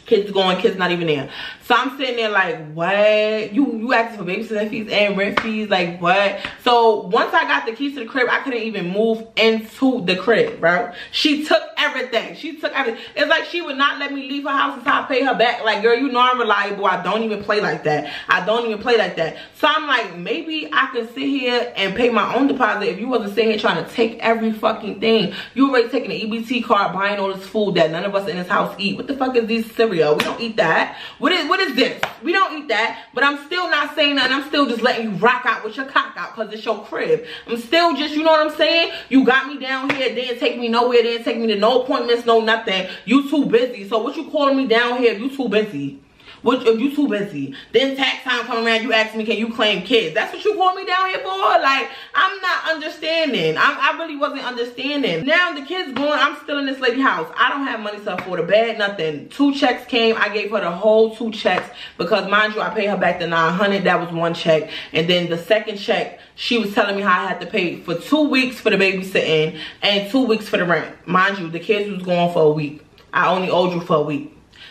Kids going, kids not even there. So I'm sitting there like, what? You asking for babysitter fees and rent fees? Like, what? So once I got the keys to the crib, I couldn't even move into the crib, bro. She took everything. She took everything. It's like she would not let me leave her house until I pay her back. Like, girl, you know I'm reliable. I don't even play like that. I don't even play like that. So I'm like, maybe I could sit here and pay my own deposit if you wasn't sitting here trying to take every fucking thing. You already taking an EBT card, buying all this food that none of us in this house eat. What the fuck is this cereal? We don't eat that. What is this? We don't eat that. But I'm still not saying nothing. I'm still just letting you rock out with your cock out because it's your crib. I'm still just, you know what I'm saying? You got me down here, didn't take me nowhere, didn't take me to no appointments, no nothing. You too busy. So what you calling me down here if you too busy? What if you too busy? Then tax time come around, you ask me, can you claim kids? That's what you call me down here for? Like, I'm not understanding. I really wasn't understanding. Now the kids going, I'm still in this lady's house. I don't have money to afford a bed, nothing. 2 checks came. I gave her the whole 2 checks because, mind you, I paid her back the $900. That was 1 check. And then the second check, she was telling me how I had to pay for 2 weeks for the babysitting and 2 weeks for the rent. Mind you, the kids was going for a week. I only owed you for a week.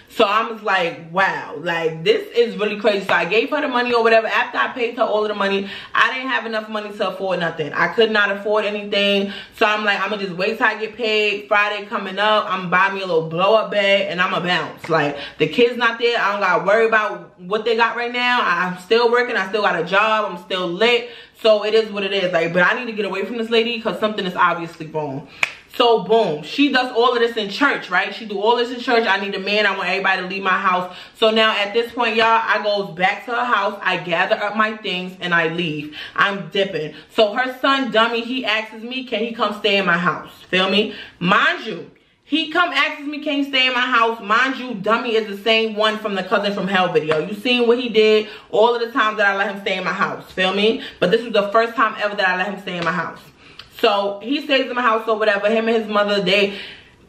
So I was like, wow, like this is really crazy. So I gave her the money or whatever. After I paid her all of the money, I didn't have enough money to afford nothing. I could not afford anything. So I'm like, I'm gonna just wait till I get paid. Friday coming up, I'm gonna buy me a little blow up bed and I'm gonna bounce. Like, the kids not there. I don't gotta worry about what they got right now. I'm still working. I still got a job. I'm still lit. So it is what it is. Like, but I need to get away from this lady because something is obviously wrong. So boom, she does all of this in church, right? She do all this in church. I need a man. I want everybody to leave my house. So now at this point, y'all, I goes back to her house. I gather up my things and I leave. I'm dipping. So her son, Dummy, he asks me, can he come stay in my house? Feel me? Mind you, he come asks me, can he stay in my house? Mind you, Dummy is the same one from the Cousin from Hell video. You seen what he did all of the times that I let him stay in my house. Feel me? But this was the first time ever that I let him stay in my house. So he stays in my house or whatever. Him and his mother, they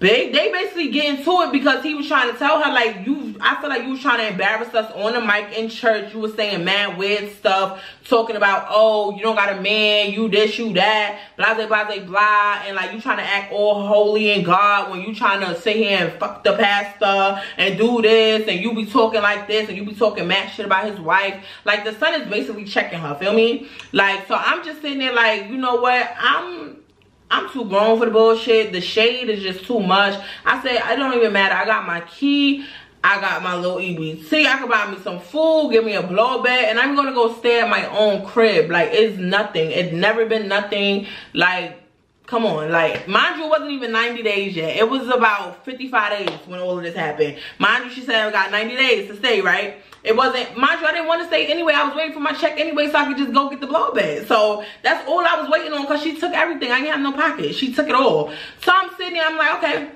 basically get into it because he was trying to tell her, like, I feel like you was trying to embarrass us on the mic in church. You was saying mad weird stuff, talking about, oh, you don't got a man, you this, you that, blah, blah, blah, blah, blah. And like, you trying to act all holy in God when you trying to sit here and fuck the pastor and do this, and you be talking like this, and you be talking mad shit about his wife. Like, the son is basically checking her, feel me? Like, so I'm just sitting there like, you know what, I'm too grown for the bullshit. The shade is just too much. I said, it don't even matter. I got my key. I got my little EBT. I can buy me some food, give me a blow bed, and I'm gonna go stay at my own crib. Like, it's nothing. It's never been nothing. Like, come on. Like, mind you, it wasn't even 90 days yet. It was about 55 days when all of this happened. Mind you, she said I got 90 days to stay, right? It wasn't, mind you, I didn't want to stay anyway. I was waiting for my check anyway so I could just go get the blow bed. So that's all I was waiting on because she took everything. I didn't have no pocket. She took it all. So I'm sitting there, I'm like, okay.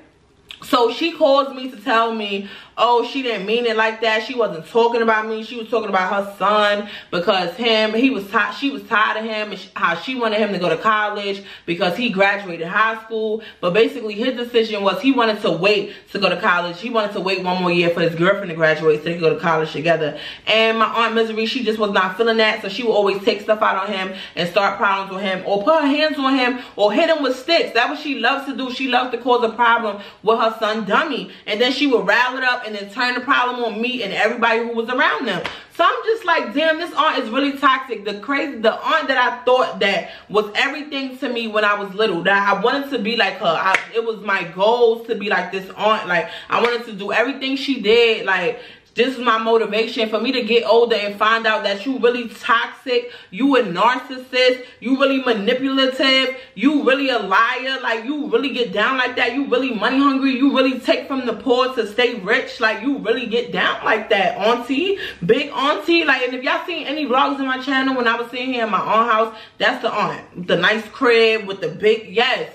So she calls me to tell me, oh, she didn't mean it like that. She wasn't talking about me. She was talking about her son because she was tired of him and how she wanted him to go to college because he graduated high school. But basically his decision was he wanted to wait to go to college. He wanted to wait 1 more year for his girlfriend to graduate so they could go to college together. And my Aunt Misery, she just was not feeling that. So she would always take stuff out on him and start problems with him or put her hands on him or hit him with sticks. That's what she loves to do. She loves to cause a problem with her son, Dummy. And then she would rile it up and then turn the problem on me and everybody who was around them. So I'm just like, damn, this aunt is really toxic. The aunt that I thought that was everything to me when I was little, that I wanted to be like her. It was my goals to be like this aunt. Like, I wanted to do everything she did. Like, this is my motivation for me to get older and find out that you really toxic, you a narcissist, you really manipulative, you really a liar, like you really get down like that, you really money hungry, you really take from the poor to stay rich, like you really get down like that, auntie, big auntie. Like, and if y'all seen any vlogs on my channel when I was sitting here in my aunt house, that's the aunt, the nice crib with the big, yes,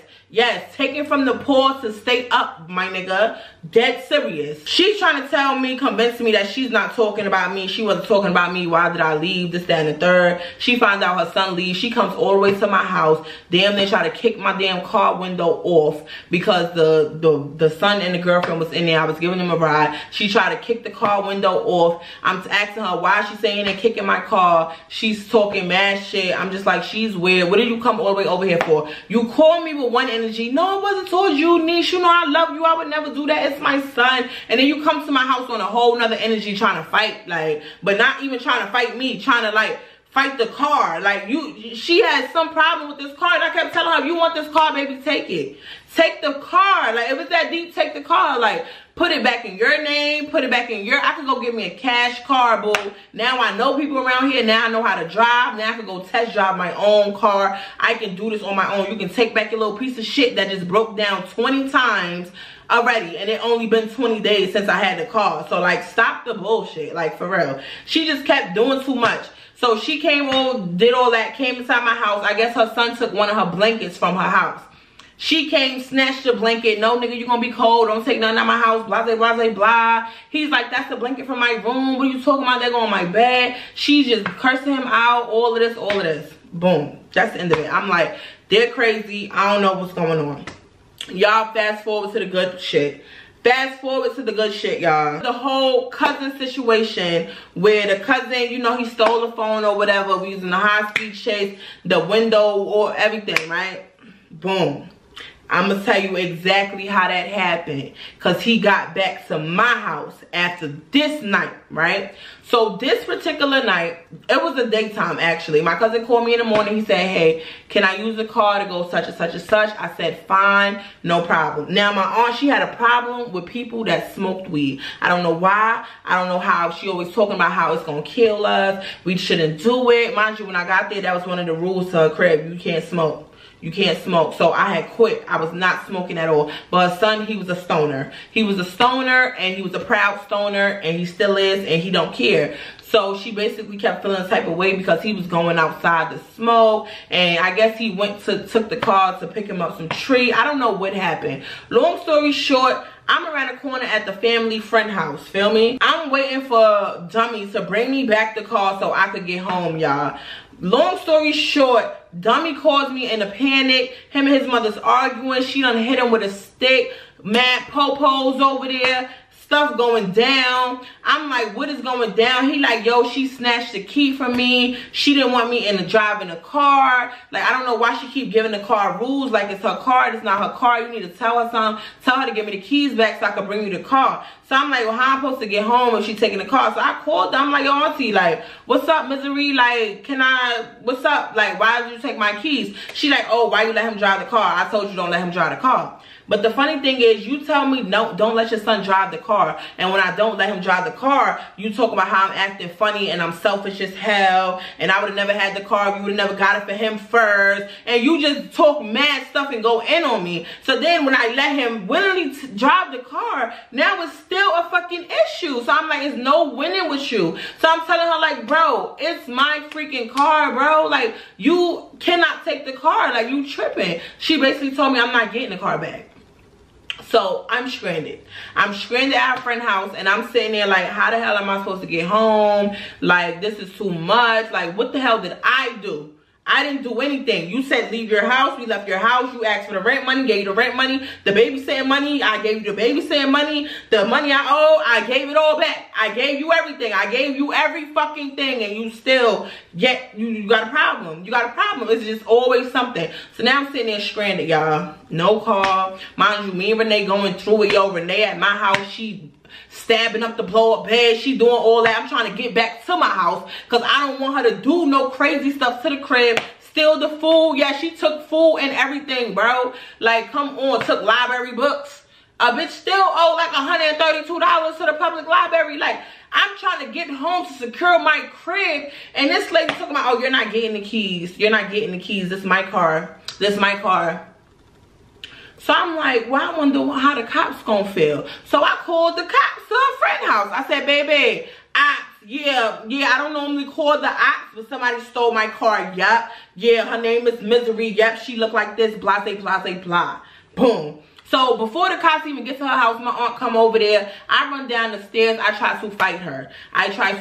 taking from the poor to stay up, my nigga. Dead serious. She's trying to tell me, convince me that she's not talking about me. She wasn't talking about me. Why did I leave? This, that, and the third. She finds out her son leaves. She comes all the way to my house. Damn, they try to kick my damn car window off because the son and the girlfriend was in there. I was giving them a ride. She tried to kick the car window off. I'm asking her why she's saying and kicking my car. She's talking mad shit. I'm just like, she's weird. What did you come all the way over here for? You called me with one energy. No, it wasn't towards you, niece. You know I love you. I would never do that. It's my son. And then you come to my house on a whole nother energy trying to fight, like, but not even trying to fight me, trying to like fight the car. Like, she had some problem with this car, and I kept telling her, if you want this car, baby, take it. Take the car. Like, if it's that deep, take the car. Like, put it back in your name, put it back in your, I could go get me a cash car, boo. Now I know people around here. Now I know how to drive. Now I can go test drive my own car. I can do this on my own. You can take back your little piece of shit that just broke down 20 times already, and it only been 20 days since I had the car. So, like, stop the bullshit. Like, for real. She just kept doing too much. So she came on, did all that, came inside my house. I guess her son took one of her blankets from her house. She came, snatched the blanket. No, nigga, you gonna be cold. Don't take nothing out of my house. Blah, blah, blah, blah, blah. He's like, that's the blanket from my room. What are you talking about? They're going on my bed. She's just cursing him out. All of this, all of this. Boom. That's the end of it. I'm like, they're crazy. I don't know what's going on. Y'all, fast forward to the good shit. Fast forward to the good shit, y'all. The whole cousin situation where the cousin, you know, he stole the phone or whatever. We using the high-speed chase, the window or everything, right? Boom. I'm going to tell you exactly how that happened. Because he got back to my house after this night, right? So this particular night, it was a daytime actually. My cousin called me in the morning. He said, hey, can I use the car to go such and such and such? I said, fine, no problem. Now my aunt, she had a problem with people that smoked weed. I don't know why. I don't know how. She always talking about how it's going to kill us. We shouldn't do it. Mind you, when I got there, that was one of the rules to her crib. You can't smoke. You can't smoke. So I had quit. I was not smoking at all. But her son, he was a stoner. He was a stoner, and he was a proud stoner, and he still is, and he don't care. So she basically kept feeling the type of way because he was going outside to smoke. And I guess he took the car to pick him up some tree. I don't know what happened. Long story short, I'm around the corner at the family friend house. Feel me? I'm waiting for Dummy to bring me back the car so I could get home, y'all. Long story short, Dummy calls me in a panic. Him and his mother's arguing. She done hit him with a stick. Mad popos over there. Stuff going down. I'm like, what is going down? He like, yo, she snatched the key from me. She didn't want me in the driving the car. Like, I don't know why she keep giving the car rules. Like, it's her car. It's not her car. You need to tell her something. Tell her to give me the keys back so I can bring you the car. So I'm like, well, how am I supposed to get home if she taking the car? So I called her. I'm like, yo, auntie, like, what's up, Misery? Like, what's up? Like, why did you take my keys? She like, oh, why you let him drive the car? I told you don't let him drive the car. But the funny thing is, you tell me, no, don't let your son drive the car. And when I don't let him drive the car, you talk about how I'm acting funny and I'm selfish as hell. And I would have never had the car if you would have never got it for him first. And you just talk mad stuff and go in on me. So then when I let him willingly drive the car, now it's still a fucking issue. So I'm like, it's no winning with you. So I'm telling her, like, bro, it's my freaking car, bro. Like, you cannot take the car. Like, you tripping. She basically told me I'm not getting the car back. So I'm stranded. I'm stranded at our friend's house, and I'm sitting there like, how the hell am I supposed to get home? Like, this is too much. Like, what the hell did I do? I didn't do anything. You said leave your house. We left your house. You asked for the rent money. Gave you the rent money. The babysitting money. I gave you the babysitting money. The money I owe, I gave it all back. I gave you everything. I gave you every fucking thing. And you still you got a problem. You got a problem. It's just always something. So now I'm sitting there stranded, y'all. No car. Mind you, me and Renee going through it. Yo, Renee at my house. She stabbing up the blow up bed. She doing all that. I'm trying to get back to my house because I don't want her to do no crazy stuff to the crib. Steal the food. Yeah, she took food and everything, bro. Like, come on. Took library books. A bitch still owe like $132 to the public library. Like, I'm trying to get home to secure my crib, and this lady talking about, oh, you're not getting the keys. You're not getting the keys. This is my car. This is my car. So I'm like, well, I wonder how the cops gonna feel. So I called the cops to a friend's house. I said, baby, yeah, I don't normally call the ops, but somebody stole my car. Yep. Yeah, her name is Misery. Yep, she look like this. Blah, blah, blah, blah. Boom. So before the cops even get to her house, my aunt come over there. I run down the stairs. I try to fight her. I try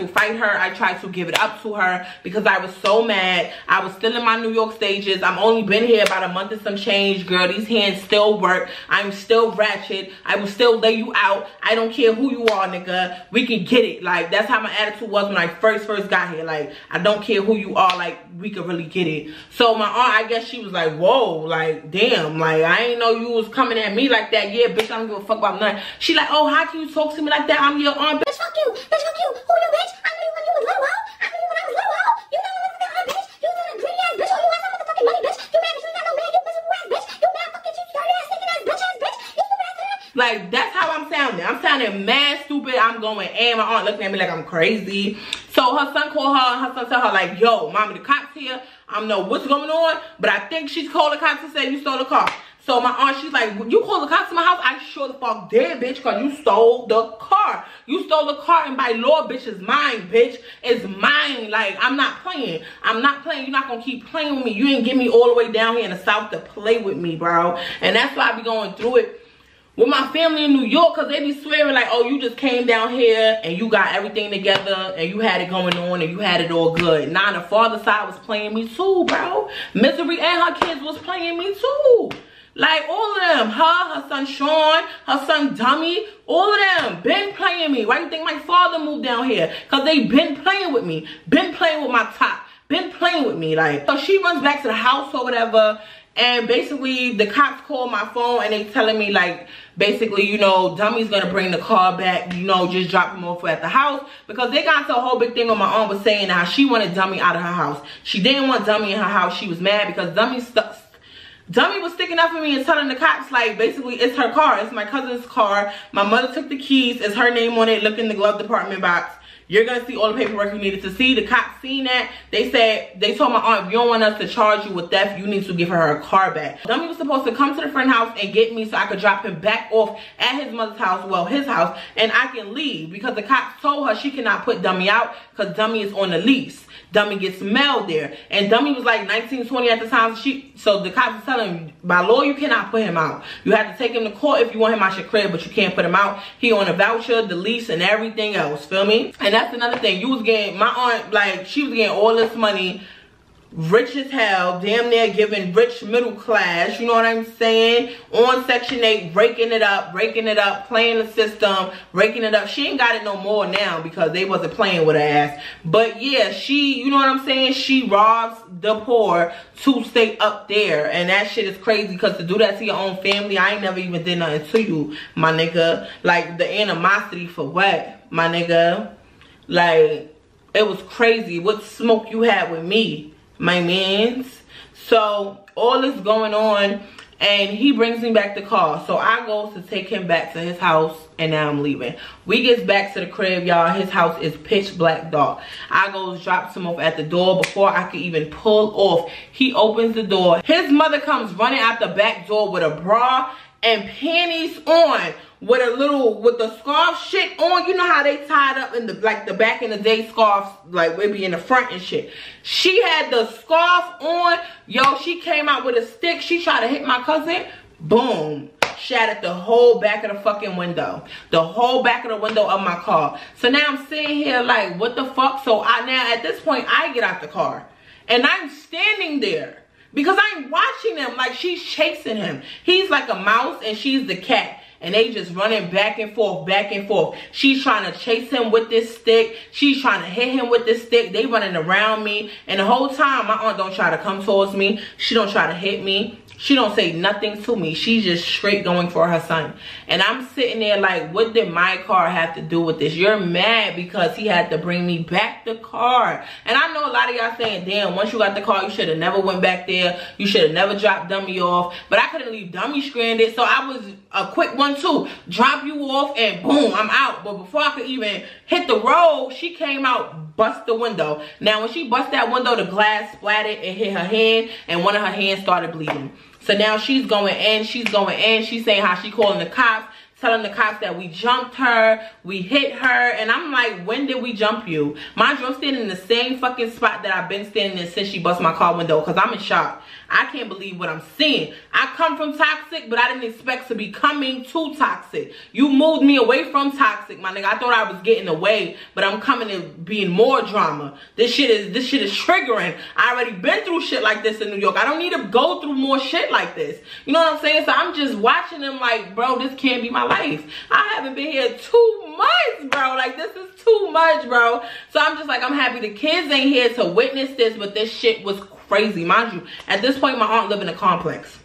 to give it up to her because I was so mad. I was still in my New York stages. I'm only been here about a month and some change, girl. These hands still work. I'm still ratchet. I will still lay you out. I don't care who you are, nigga. We can get it. Like, that's how my attitude was when I first got here. Like, I don't care who you are. Like, we could really get it. So my aunt, I guess she was like, whoa, like, damn. Like, I ain't know you was coming at me like that. Yeah, bitch, I don't give a fuck about nothing. She like, oh, how can you talk to me like that? I'm your aunt. Bitch, fuck you. Bitch, fuck you. Who you, bitch? I knew you when you was little, hoe. I knew you when I was little, hoe. You know when I was little, bitch. You was a greedy ass bitch. Oh, you want some motherfucking money, bitch. You mad because you ain't got no man. You miserable ass bitch. You mad fucking you dirty ass, stinking ass bitch ass bitch. You stupid ass. Like, that's how I'm sounding. I'm sounding mad stupid. I'm going, and my aunt looking at me like I'm crazy. So her son called her, and her son tell her like, yo, mommy, the cops here. I don't know what's going on, but I think she's called the cops and said you stole the car. So my aunt, she's like, you called the cops to my house? I sure the fuck did, bitch, because you stole the car. You stole the car, and by law, bitch, it's mine, bitch. It's mine. Like, I'm not playing. I'm not playing. You're not going to keep playing with me. You ain't get me all the way down here in the South to play with me, bro. And that's why I be going through it with my family in New York, because they be swearing like, oh, you just came down here and you got everything together and you had it going on and you had it all good. Nah, the father side was playing me too, bro. Misery and her kids was playing me too. Like, all of them. Her son Sean, her son Dummy, all of them been playing me. Why do you think my father moved down here? Because they been playing with me. Been playing with my top. Been playing with me. Like, so she runs back to the house or whatever. And basically, the cops call my phone and they telling me, like, basically, you know, Dummy's going to bring the car back, you know, just drop him off at the house. Because they got into a whole big thing on my aunt was saying how she wanted Dummy out of her house. She didn't want Dummy in her house. She was mad because Dummy was sticking up for me and telling the cops, like, basically, it's her car. It's my cousin's car. My mother took the keys. It's her name on it. Look in the glove department box. You're going to see all the paperwork you needed to see. The cops seen that. They said, they told my aunt, if you don't want us to charge you with theft, you need to give her car back. Dummy was supposed to come to the friend house and get me so I could drop him back off at his mother's house, well, his house, and I can leave. Because the cops told her she cannot put Dummy out because Dummy is on the lease. Dummy gets mailed there. And Dummy was like 19, 20 at the time. So the cops was telling him, by law, you cannot put him out. You have to take him to court if you want him out your crib, but you can't put him out. He on a voucher, the lease, and everything else. Feel me? And that's another thing. You was getting, my aunt, like, she was getting all this money, rich as hell, damn near giving rich middle class, you know what I'm saying, on Section 8, breaking it up, playing the system, breaking it up. She ain't got it no more now because they wasn't playing with her ass. But yeah, she, you know what I'm saying, she robs the poor to stay up there. And that shit is crazy because to do that to your own family, I ain't never even did nothing to you, my nigga. Like, the animosity for what, my nigga? Like, it was crazy what smoke you had with me, my mans. So all this going on, and he brings me back the car. So I go to take him back to his house, and now I'm leaving. We gets back to the crib, y'all. His house is pitch black dark. I goes drops him off at the door before I could even pull off. He opens the door. His mother comes running out the back door with a bra and panties on, with the scarf shit on. You know how they tied up in the, like, the back in the day scarves, like maybe in the front and shit. She had the scarf on. Yo, she came out with a stick. She tried to hit my cousin. Boom. Shattered the whole back of the fucking window. The whole back of the window of my car. So now I'm sitting here like, what the fuck? So now at this point, I get out the car. And I'm standing there. Because I'm watching them like she's chasing him. He's like a mouse and she's the cat. And they just running back and forth, back and forth. She's trying to chase him with this stick. She's trying to hit him with this stick. They running around me. And the whole time, my aunt don't try to come towards me. She don't try to hit me. She don't say nothing to me. She's just straight going for her son. And I'm sitting there like, what did my car have to do with this? You're mad because he had to bring me back the car. And I know a lot of y'all saying, damn, once you got the car, you should have never went back there. You should have never dropped Dummy off. But I couldn't leave Dummy stranded. So I was a quick one too. Drop you off and boom, I'm out. But before I could even hit the road, she came out, bust the window. Now when she bust that window, the glass splattered and hit her hand. And one of her hands started bleeding. So now she's going in. She's saying how she calling the cops, telling the cops that we jumped her, we hit her, and I'm like, when did we jump you? Mind you, I'm standing in the same fucking spot that I've been standing in since she bust my car window, because I'm in shock. I can't believe what I'm seeing. I come from toxic, but I didn't expect to be coming to toxic. You moved me away from toxic, my nigga. I thought I was getting away, but I'm coming to being more drama. This shit is triggering. I already been through shit like this in New York. I don't need to go through more shit like this. You know what I'm saying? So I'm just watching them like, bro, this can't be my life. I haven't been here 2 months, bro. Like, this is too much, bro. So I'm just like, I'm happy the kids ain't here to witness this, but this shit was crazy. Mind you, at this point, my aunt live in a complex.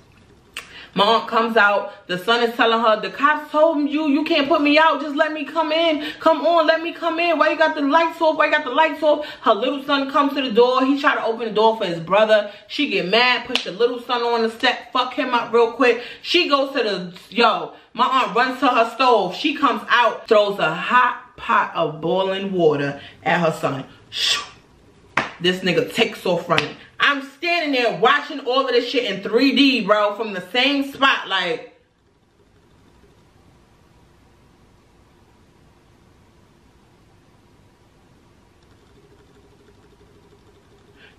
My aunt comes out. The son is telling her, the cops told you can't put me out. Just let me come in. Come on, let me come in. Why you got the lights off? Why you got the lights off? Her little son comes to the door. He tried to open the door for his brother. She get mad, push the little son on the step, fuck him up real quick. She goes to the, my aunt runs to her stove. She comes out, throws a hot pot of boiling water at her son. This nigga takes off running. I'm standing there watching all of this shit in 3D, bro, from the same spot, like.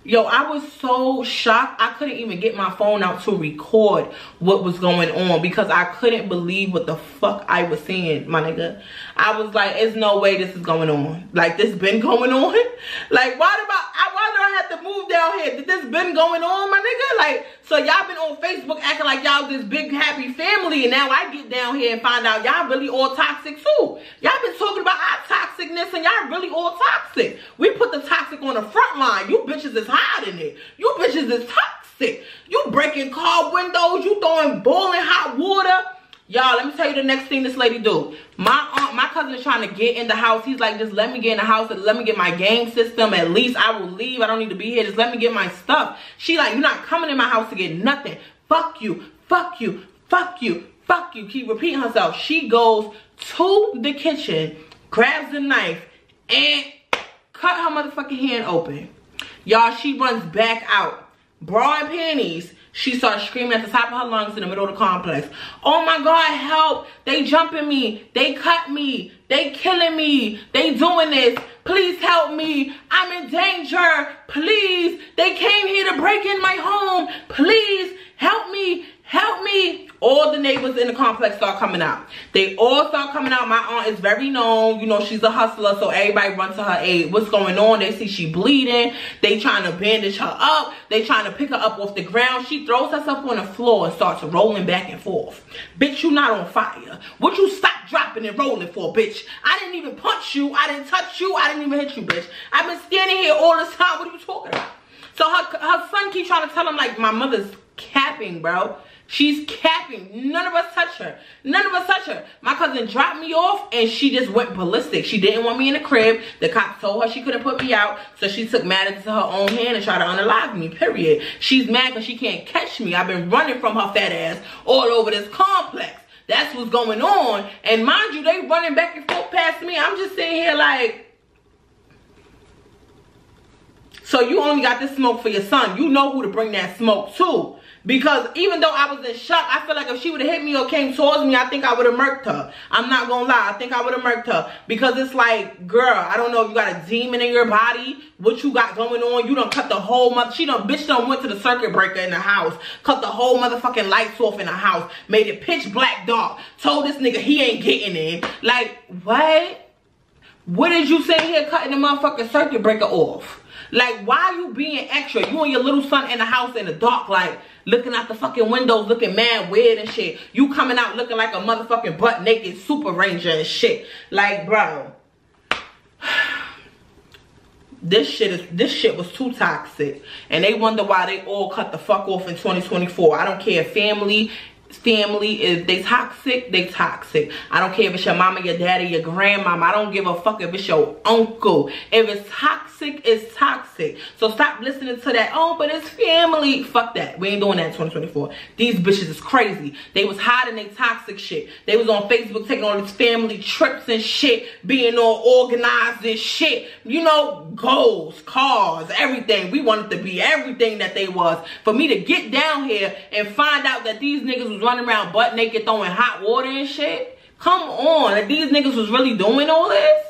Yo, I was so shocked. I couldn't even get my phone out to record what was going on because I couldn't believe what the fuck I was seeing, my nigga. I was like, there's no way this is going on. Like, this been going on? Like, why do I have to move down here? Did this been going on, my nigga? Like, so y'all been on Facebook acting like y'all this big happy family, and now I get down here and find out y'all really all toxic too. Y'all been talking about our toxicness and y'all really all toxic. We put the toxic on the front line. You bitches is hiding it. You bitches is toxic. You breaking car windows. You throwing boiling hot water. Y'all, let me tell you the next thing this lady do. My cousin is trying to get in the house. He's like, just let me get in the house and let me get my game system. At least I will leave. I don't need to be here. Just let me get my stuff. She like, you're not coming in my house to get nothing. Fuck you. Fuck you. Fuck you. Fuck you. Keep repeating herself. She goes to the kitchen, grabs the knife, and cut her motherfucking hand open. Y'all, she runs back out. Bra and panties. She starts screaming at the top of her lungs in the middle of the complex. Oh my God, help. They jumping me. They cut me. They killing me. They doing this. Please help me. I'm in danger. Please. They came here to break in my home. Please help me. Help me. All the neighbors in the complex start coming out. They all start coming out. My aunt is very known. You know, she's a hustler, so everybody runs to her aid. What's going on? They see she bleeding. They trying to bandage her up. They trying to pick her up off the ground. She throws herself on the floor and starts rolling back and forth. Bitch, you not on fire. What you stop, dropping, and rolling for, bitch? I didn't even punch you. I didn't touch you. I didn't even hit you, bitch. I've been standing here all this time. What are you talking about? So her son keeps trying to tell him, like, my mother's capping, bro. She's capping. None of us touch her. None of us touch her. My cousin dropped me off and she just went ballistic. She didn't want me in the crib. The cops told her she couldn't put me out. So she took matters into her own hand and tried to unalive me, period. She's mad because she can't catch me. I've been running from her fat ass all over this complex. That's what's going on. And mind you, they running back and forth past me. I'm just sitting here like, so you only got this smoke for your son. You know who to bring that smoke to. Because even though I was in shock, I feel like if she would have hit me or came towards me, I think I would have murked her. I'm not gonna lie. I think I would have murked her. Because it's like, girl, I don't know if you got a demon in your body, what you got going on. You done cut the whole bitch done went to the circuit breaker in the house, cut the whole motherfucking lights off in the house, made it pitch black dark, told this nigga he ain't getting in. Like, what? What did you say here cutting the motherfucking circuit breaker off? Like, why you being extra? You and your little son in the house in the dark, like, looking out the fucking windows, looking mad weird and shit. You coming out looking like a motherfucking butt naked Super Ranger and shit. Like, bro. This shit was too toxic. And they wonder why they all cut the fuck off in 2024. I don't care if family, if they toxic. I don't care if it's your mama, your daddy, your grandmama. I don't give a fuck if it's your uncle. If it's toxic, it's toxic. So stop listening to that, oh, but it's family. Fuck that. We ain't doing that in 2024. These bitches is crazy. They was hiding their toxic shit. They was on Facebook taking all these family trips and shit, being all organized and shit. You know, goals, cars, everything. We wanted to be everything that they was. For me to get down here and find out that these niggas was running around butt naked throwing hot water and shit, Come on, like these niggas was really doing all this?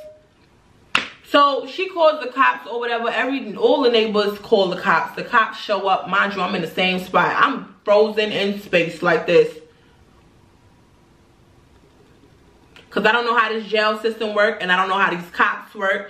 So she calls the cops or whatever. All the neighbors call the cops. The cops show up. Mind you, I'm in the same spot. I'm frozen in space like this. Because I don't know how this jail system works, and I don't know how these cops work.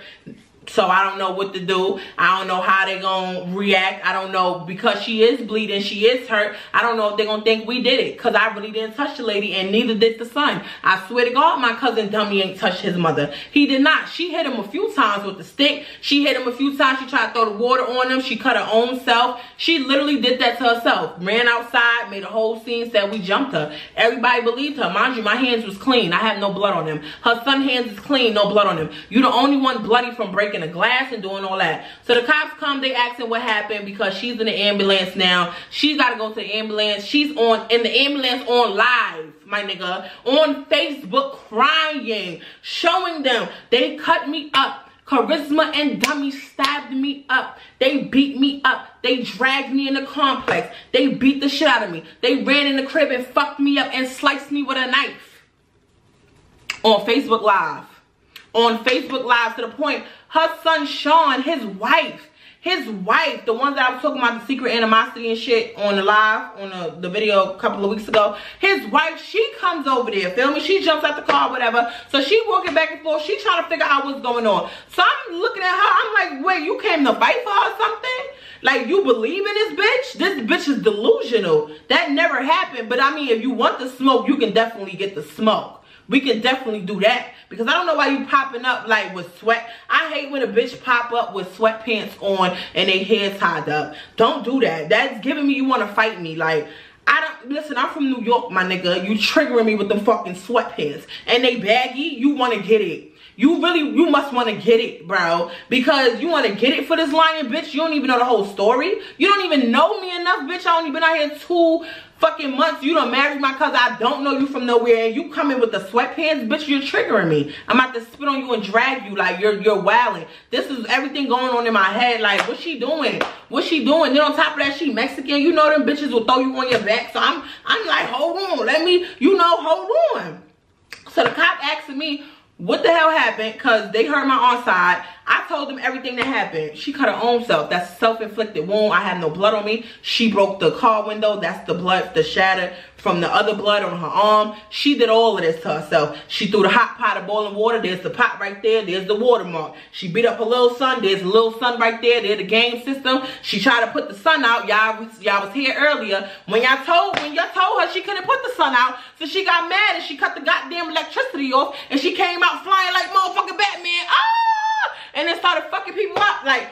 So I don't know what to do. I don't know how they gonna react. I don't know, because she is bleeding, she is hurt. I don't know if they're gonna think we did it, because I really didn't touch the lady, and neither did the son. I swear to God, my cousin Dummy ain't touched his mother. He did not. She hit him a few times with the stick. She hit him a few times. She tried to throw the water on him. She cut her own self. She literally did that to herself. Ran outside, made a whole scene, said we jumped her. Everybody believed her. Mind you, my hands was clean. I have no blood on them. Her son's hands is clean, no blood on them. You the only one bloody from breaking a glass and doing all that. So the cops come, they asking what happened, because she's in the ambulance now. She's got to go to the ambulance. She's in the ambulance on live, my nigga, on Facebook, crying, showing them they cut me up. Charisma and Dummy stabbed me up. They beat me up. They dragged me in the complex. They beat the shit out of me. They ran in the crib and fucked me up and sliced me with a knife. On Facebook Live. On Facebook Live, to the point her son Sean, his wife, the one that I was talking about, the secret animosity and shit on the live, on the video a couple of weeks ago, his wife, she comes over there, feel me? She jumps out the car, whatever. So she walking back and forth. She trying to figure out what's going on. So I'm looking at her. I'm like, wait, you came to fight for her or something? Like, you believe in this bitch? This bitch is delusional. That never happened. But I mean, if you want the smoke, you can definitely get the smoke. We can definitely do that, because I don't know why you popping up like with sweat. I hate when a bitch pop up with sweatpants on and they hair tied up. Don't do that. That's giving me you want to fight me. Like, listen, I'm from New York, my nigga. You triggering me with them fucking sweatpants and they baggy. You want to get it. You must want to get it, bro, because you want to get it for this lying bitch. You don't even know the whole story. You don't even know me enough, bitch. I only been out here 2 fucking months. You done married my cousin. I don't know you from nowhere, and you come in with the sweatpants, bitch. You're triggering me. I'm about to spit on you and drag you like you're wilding. This is everything going on in my head. Like, what's she doing? What's she doing? Then on top of that, she Mexican. You know them bitches will throw you on your back. So I'm like, hold on, let me, hold on. So the cop asking me what the hell happened, because they heard my aunt's side. I told them everything that happened. She cut her own self. That's a self-inflicted wound. I have no blood on me. She broke the car window. That's the blood, the shatter from the other blood on her arm. She did all of this to herself. She threw the hot pot of boiling water. There's the pot right there. There's the watermark. She beat up her little son. There's the little son right there. There's the game system. She tried to put the sun out. Y'all was here earlier when y'all told her she couldn't put the sun out. So she got mad and she cut the goddamn electricity off, and she came out flying like motherfucking Batman. And then started fucking people up. Like,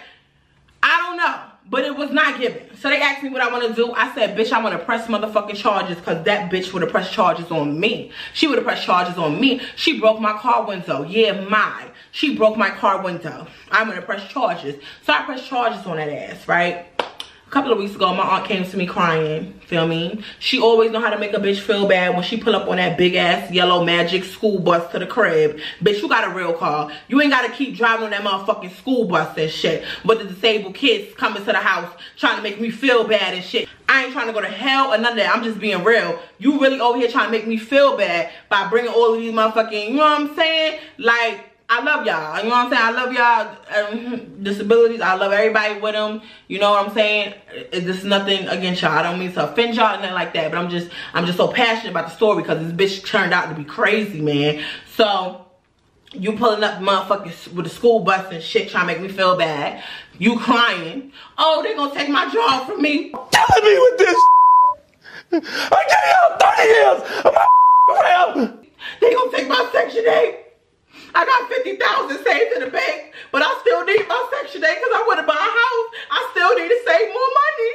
I don't know, but it was not given. So they asked me what I want to do. I said, bitch, I want to press motherfucking charges, because that bitch would have pressed charges on me. She would have pressed charges on me. She broke my car window. Yeah, she broke my car window. I'm going to press charges. So I pressed charges on that ass, right? A couple of weeks ago, my aunt came to me crying, feel me? She always know how to make a bitch feel bad when she pull up on that big ass yellow magic school bus to the crib. Bitch, you got a real car. You ain't got to keep driving on that motherfucking school bus and shit. But the disabled kids coming to the house trying to make me feel bad and shit. I ain't trying to go to hell or none of that. I'm just being real. You really over here trying to make me feel bad by bringing all of these motherfucking, you know what I'm saying? Like, I love y'all. You know what I'm saying? I love y'all disabilities. I love everybody with them. You know what I'm saying? This is nothing against y'all. I don't mean to offend y'all or nothing like that. But I'm just so passionate about the story, because this bitch turned out to be crazy, man. So you pulling up motherfuckers with a school bus and shit, trying to make me feel bad. You crying. Oh, they gonna take my job from me. Killing me with this. I gave y'all 30 years of my friend. They gonna take my Section 8. I got $50,000 saved in the bank, but I still need my Section 8 because I want to buy a house. I still need to save more money.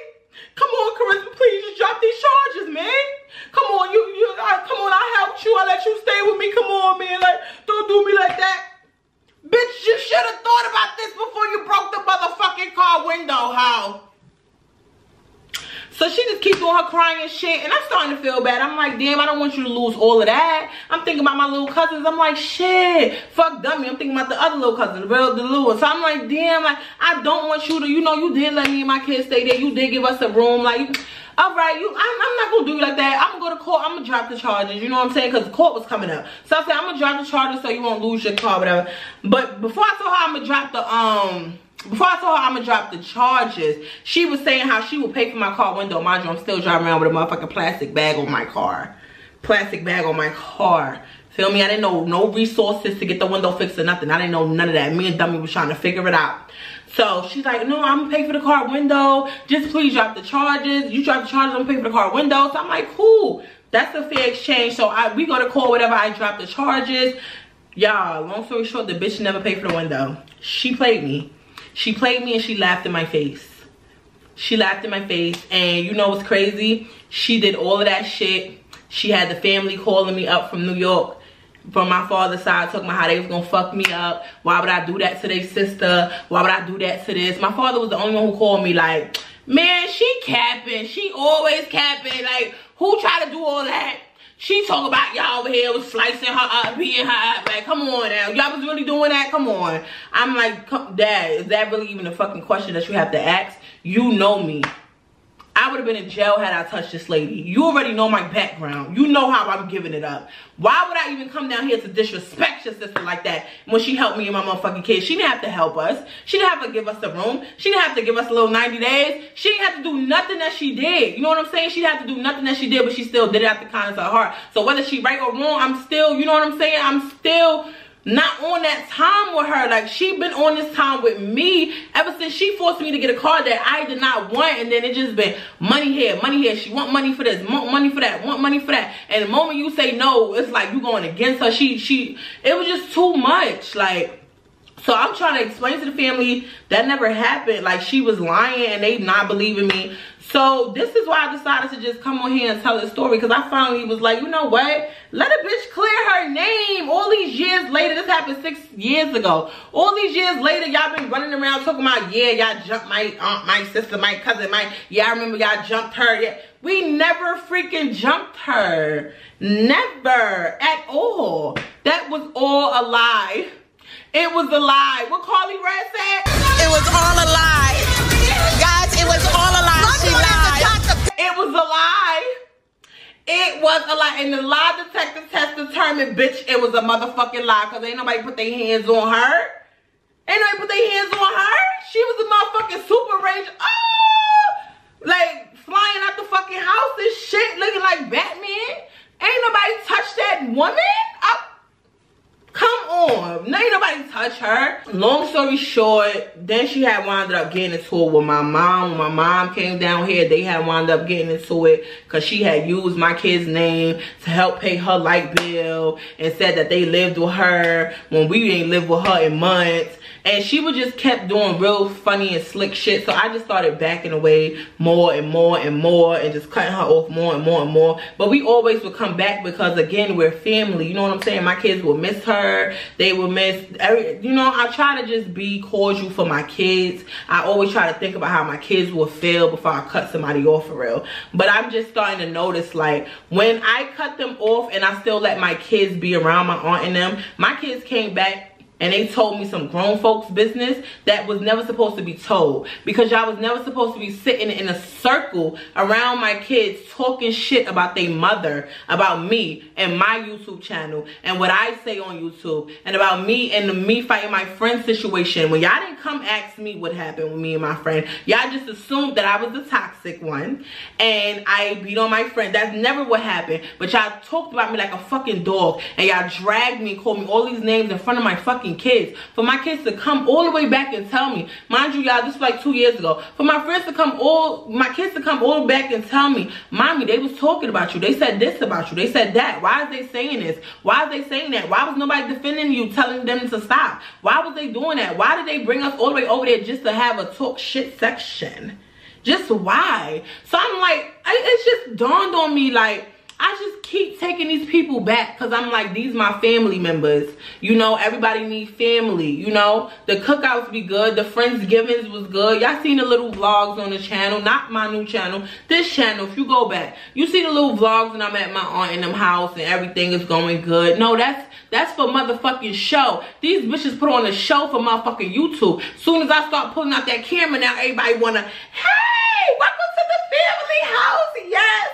Come on, Charisma, please just drop these charges, man. Come on, come on, I helped you. I let you stay with me. Come on, man. Like, don't do me like that. Bitch, you should have thought about this before you broke the motherfucking car window, how? So So she just keeps doing her crying and shit, and I'm starting to feel bad. I'm like, damn, I don't want you to lose all of that. I'm thinking about my little cousins. I'm like, shit, fuck dummy. I'm thinking about the other little cousin, the little one. So I'm like, damn, like, I don't want you to, you know, you did let me and my kids stay there. You did give us a room. Like, all right, I'm not gonna do you like that. I'm gonna go to court. I'm gonna drop the charges. You know what I'm saying? Because court was coming up. So I said, I'm gonna drop the charges so you won't lose your car, whatever. But before I told her I'm gonna drop the charges, she was saying how she would pay for my car window. Mind you, I'm still driving around with a motherfucking plastic bag on my car. Plastic bag on my car. Feel me? I didn't know no resources to get the window fixed or nothing. I didn't know none of that. Me and Dummy was trying to figure it out. So she's like, no, I'm gonna pay for the car window. Just please drop the charges. You drop the charges, I'm gonna pay for the car window. So I'm like, cool. That's a fair exchange. So we go to court, whatever. I drop the charges. Y'all, long story short, the bitch never paid for the window. She played me. She played me and she laughed in my face. She laughed in my face. And you know what's crazy? She did all of that shit. She had the family calling me up from New York. From my father's side, talking about how they was gonna fuck me up. Why would I do that to their sister? Why would I do that to this? My father was the only one who called me like, man, she capping. She always capping. Like, who tried to do all that? She talk about y'all over here was slicing her up, beating her up. Like, come on now. Y'all was really doing that? Come on. I'm like, Dad, is that really even a fucking question that you have to ask? You know me. I would have been in jail had I touched this lady. You already know my background. You know how I'm giving it up. Why would I even come down here to disrespect your sister like that when she helped me and my motherfucking kids? She didn't have to help us. She didn't have to give us a room. She didn't have to give us a little 90 days. She didn't have to do nothing that she did. You know what I'm saying? She didn't have to do nothing that she did, but she still did it out the kindness of her heart. So whether she right or wrong, I'm still, you know what I'm saying? I'm still not on that time with her. Like, she been on this time with me ever since she forced me to get a car that I did not want, and then it just been money here, money here. She want money for this, want money for that, want money for that. And the moment you say no, it's like you going against her. It was just too much. Like, so I'm trying to explain to the family that never happened. Like, she was lying and they not believing me. So this is why I decided to just come on here and tell this story, because I finally was like, you know what? Let a bitch clear her name. All these years later, this happened 6 years ago. All these years later, y'all been running around talking about, yeah, y'all jumped my aunt, my sister, my cousin, yeah, I remember y'all jumped her. Yeah. We never freaking jumped her. Never at all. That was all a lie. It was a lie. What Carly Red said? It was all a lie. Guys, it was all a lie. She lied. It was a lie. It was a lie. And the lie detector test determined, bitch, it was a motherfucking lie. Because ain't nobody put their hands on her. Ain't nobody put their hands on her. She was a motherfucking super ranger. Oh! Like, flying out the fucking house and shit, looking like Batman. Ain't nobody touched that woman. Come on. Ain't nobody touch her. Long story short, then she had wound up getting into it with my mom. When my mom came down here, they had wound up getting into it because she had used my kid's name to help pay her light bill and said that they lived with her when we ain't lived with her in months. And she would just kept doing real funny and slick shit. So I just started backing away more and more and more and just cutting her off more and more and more. But we always would come back because, again, we're family. You know what I'm saying? My kids will miss her. They will miss you know, I try to just be cordial for my kids. I always try to think about how my kids will feel before I cut somebody off for real. But I'm just starting to notice, like, when I cut them off and I still let my kids be around my aunt and them, my kids came back and they told me some grown folks business that was never supposed to be told, because y'all was never supposed to be sitting in a circle around my kids talking shit about their mother, about me and my YouTube channel and what I say on YouTube, and about me and the me fighting my friend situation. When y'all didn't come ask me what happened with me and my friend, y'all just assumed that I was the toxic one and I beat on my friend. That's never what happened. But y'all talked about me like a fucking dog, and y'all dragged me, called me all these names in front of my fucking kids. For my kids to come all the way back and tell me, mind you, y'all, this was like 2 years ago, for my friends to come my kids to come all back and tell me, mommy, they was talking about you, they said this about you, they said that. Why is they saying this? Why is they saying that? Why was nobody defending you, telling them to stop? Why was they doing that? Why did they bring us all the way over there just to have a talk shit section? Just why? So I'm like, it's just dawned on me, like, I just keep taking these people back because I'm like, these my family members. You know, everybody needs family, you know. The cookouts be good. The Friendsgivings was good. Y'all seen the little vlogs on the channel. Not my new channel. This channel, if you go back. You see the little vlogs and I'm at my aunt in them house and everything is going good. No, that's for motherfucking show. These bitches put on a show for motherfucking YouTube. Soon as I start pulling out that camera now, everybody wanna, hey, welcome to the family house. Yes,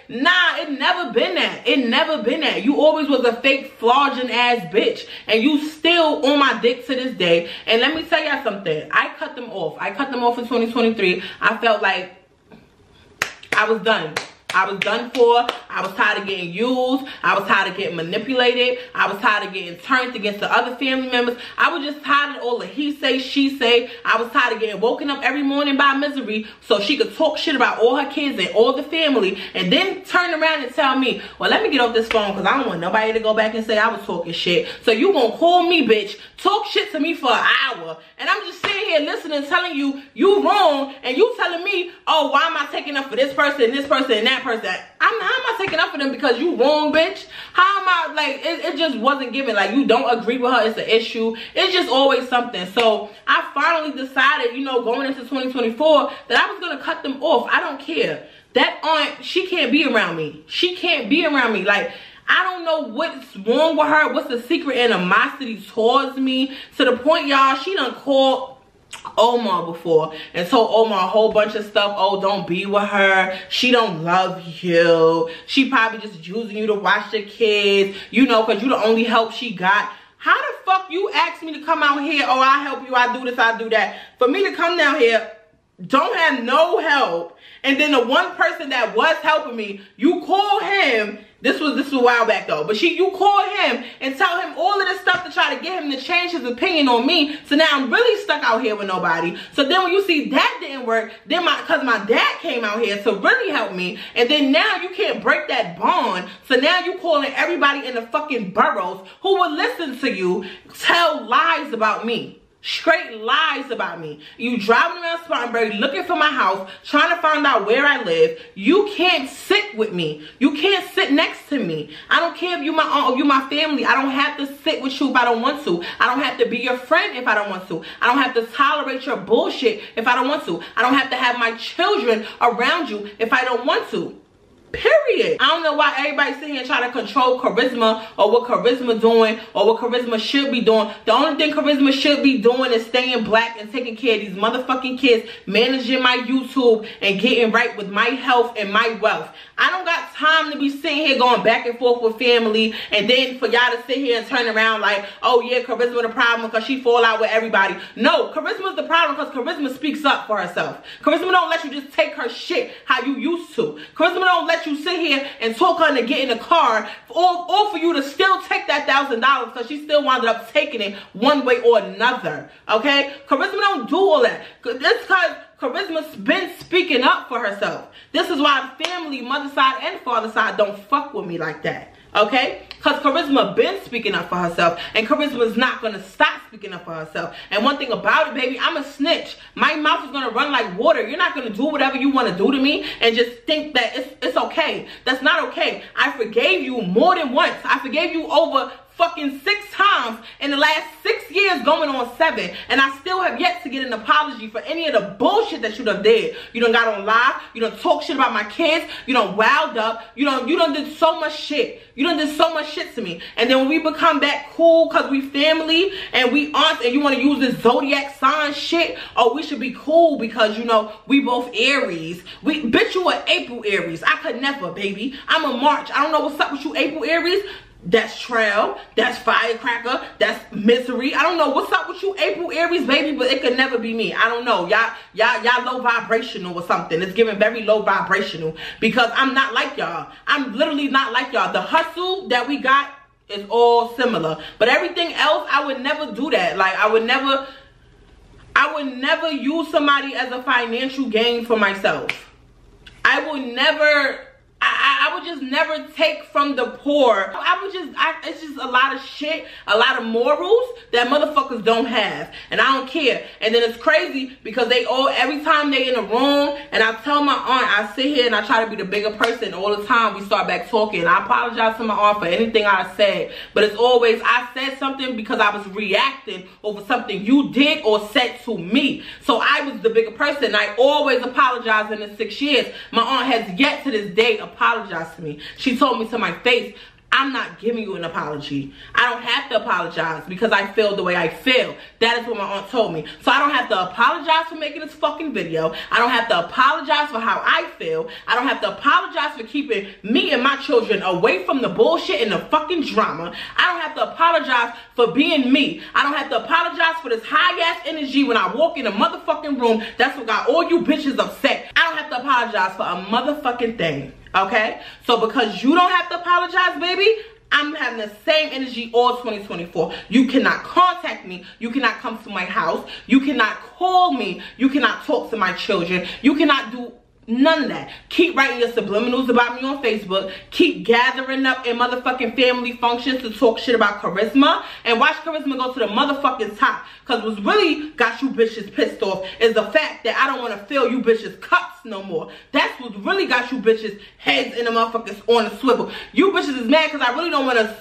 nah, it never been that. It never been that. You always was a fake flogging ass bitch. And you still on my dick to this day. And let me tell y'all something. I cut them off. I cut them off in 2023. I felt like I was done. I was done for. I was tired of getting used. I was tired of getting manipulated. I was tired of getting turned against the other family members. I was just tired of all the he say, she say. I was tired of getting woken up every morning by Misery so she could talk shit about all her kids and all the family and then turn around and tell me, well, let me get off this phone because I don't want nobody to go back and say I was talking shit. So you gonna call me, bitch, talk shit to me for an hour, and I'm just sitting here listening, telling you, you wrong, and you telling me, oh, why am I taking up for this person, and that person? How am I taking up for them because you wrong, bitch? How am I, like, it just wasn't given. Like, you don't agree with her, it's an issue. It's just always something. So I finally decided, you know, going into 2024 that I was gonna cut them off. I don't care. That aunt, she can't be around me. She can't be around me. Like, I don't know what's wrong with her. What's the secret animosity towards me? To the point, y'all, she done called Omar before and told Omar a whole bunch of stuff. Oh, don't be with her. She don't love you. She probably just using you to watch the kids, you know, because you the only help she got. How the fuck you ask me to come out here? Oh, I help you. I do this. I do that. For me to come down here, don't have no help, and then the one person that was helping me, you call him. This was a while back though, but you call him and tell him all of this stuff to try to get him to change his opinion on me. So now I'm really stuck out here with nobody. So then when you see that didn't work, then because my dad came out here to really help me, and then now you can't break that bond. So now you calling everybody in the fucking boroughs who will listen to you tell lies about me. Straight lies about me. You driving around Spartanburg looking for my house, trying to find out where I live. You can't sit with me. You can't sit next to me. I don't care if you my aunt or you my family. I don't have to sit with you if I don't want to. I don't have to be your friend if I don't want to. I don't have to tolerate your bullshit if I don't want to. I don't have to have my children around you if I don't want to. Period. I don't know why everybody sitting here trying to control Charisma or what Charisma doing or what Charisma should be doing. The only thing Charisma should be doing is staying black and taking care of these motherfucking kids, managing my YouTube and getting right with my health and my wealth. I don't got time to be sitting here going back and forth with family and then for y'all to sit here and turn around like, oh yeah, Charisma the problem because she fall out with everybody. No, Charisma's the problem because Charisma speaks up for herself. Charisma don't let you just take her shit how you used to. Charisma don't let you sit here and talk her into getting a car or for you to still take that $1,000 because she still wound up taking it one way or another. Okay? Charisma don't do all that. That's because Charisma's been speaking up for herself. This is why family, mother side and father side don't fuck with me like that. Okay? Because Charisma been speaking up for herself. And Charisma's not going to stop speaking up for herself. And one thing about it, baby, I'm a snitch. My mouth is going to run like water. You're not going to do whatever you want to do to me and just think that it's okay. That's not okay. I forgave you more than once. I forgave you over fucking 6 times in the last 6 years going on 7, and I still have yet to get an apology for any of the bullshit that you done did. You done got on live, you done talk shit about my kids, you done wowed up, you done did so much shit. You done did so much shit to me. And then when we become back cool because we family and we aunts and you want to use this zodiac sign shit, oh, we should be cool because, you know, we both Aries. Bitch, you are April Aries. I could never, baby. I'm a March. I don't know what's up with you April Aries. That's Trail, that's Firecracker, that's Misery. I don't know what's up with you April Aries, baby, but it could never be me. I don't know. Y'all low vibrational or something. It's giving very low vibrational because I'm not like y'all. I'm literally not like y'all. The hustle that we got is all similar. But everything else, I would never do that. Like, I would never use somebody as a financial gain for myself. I I would just never take from the poor. It's just a lot of shit, a lot of morals that motherfuckers don't have. And I don't care. And then it's crazy because every time they in a room, and I tell my aunt, I sit here and I try to be the bigger person all the time. We start back talking. I apologize to my aunt for anything I said. But it's always, I said something because I was reacting over something you did or said to me. So I was the bigger person. I always apologize in the 6 years. My aunt has yet to this day apologized to me. She told me to my face, I'm not giving you an apology. I don't have to apologize because I feel the way I feel. That is what my aunt told me. So I don't have to apologize for making this fucking video. I don't have to apologize for how I feel. I don't have to apologize for keeping me and my children away from the bullshit and the fucking drama. I don't have to apologize for being me. I don't have to apologize for this high-ass energy when I walk in a motherfucking room. That's what got all you bitches upset. I don't have to apologize for a motherfucking thing. Okay, so because you don't have to apologize, baby, I'm having the same energy all 2024. You cannot contact me. You cannot come to my house. You cannot call me. You cannot talk to my children. You cannot do none of that. Keep writing your subliminals about me on Facebook. Keep gathering up in motherfucking family functions to talk shit about Charisma. And watch Charisma go to the motherfucking top. Because what's really got you bitches pissed off is the fact that I don't want to fill you bitches cups no more. That's what really got you bitches heads in the motherfuckers on the swivel. You bitches is mad because I really don't want to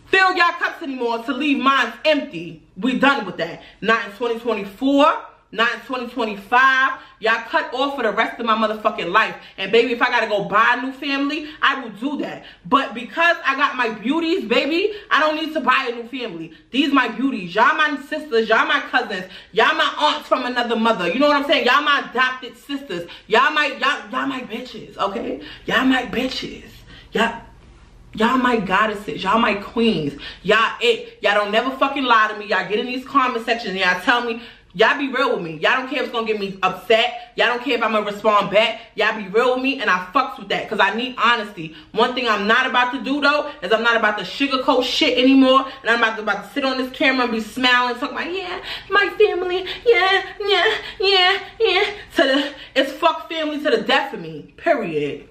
fill y'all cups anymore to leave mine empty. We done with that. Not in 2024. Not in 2025. Y'all cut off for the rest of my motherfucking life. And baby, if I gotta go buy a new family, I will do that. But because I got my beauties, baby, I don't need to buy a new family. These my beauties. Y'all my sisters. Y'all my cousins. Y'all my aunts from another mother. You know what I'm saying? Y'all my adopted sisters. Y'all my bitches, okay? Y'all my bitches. Y'all my goddesses. Y'all my queens. Y'all it. Y'all don't never fucking lie to me. Y'all get in these comment sections and y'all tell me. Y'all be real with me. Y'all don't care if it's gonna get me upset. Y'all don't care if I'm gonna respond back. Y'all be real with me, and I fucks with that because I need honesty. One thing I'm not about to do though is I'm not about to sugarcoat shit anymore, and I'm about to sit on this camera and be smiling, talking about yeah, my family, yeah. It's fuck family to the death of me. Period.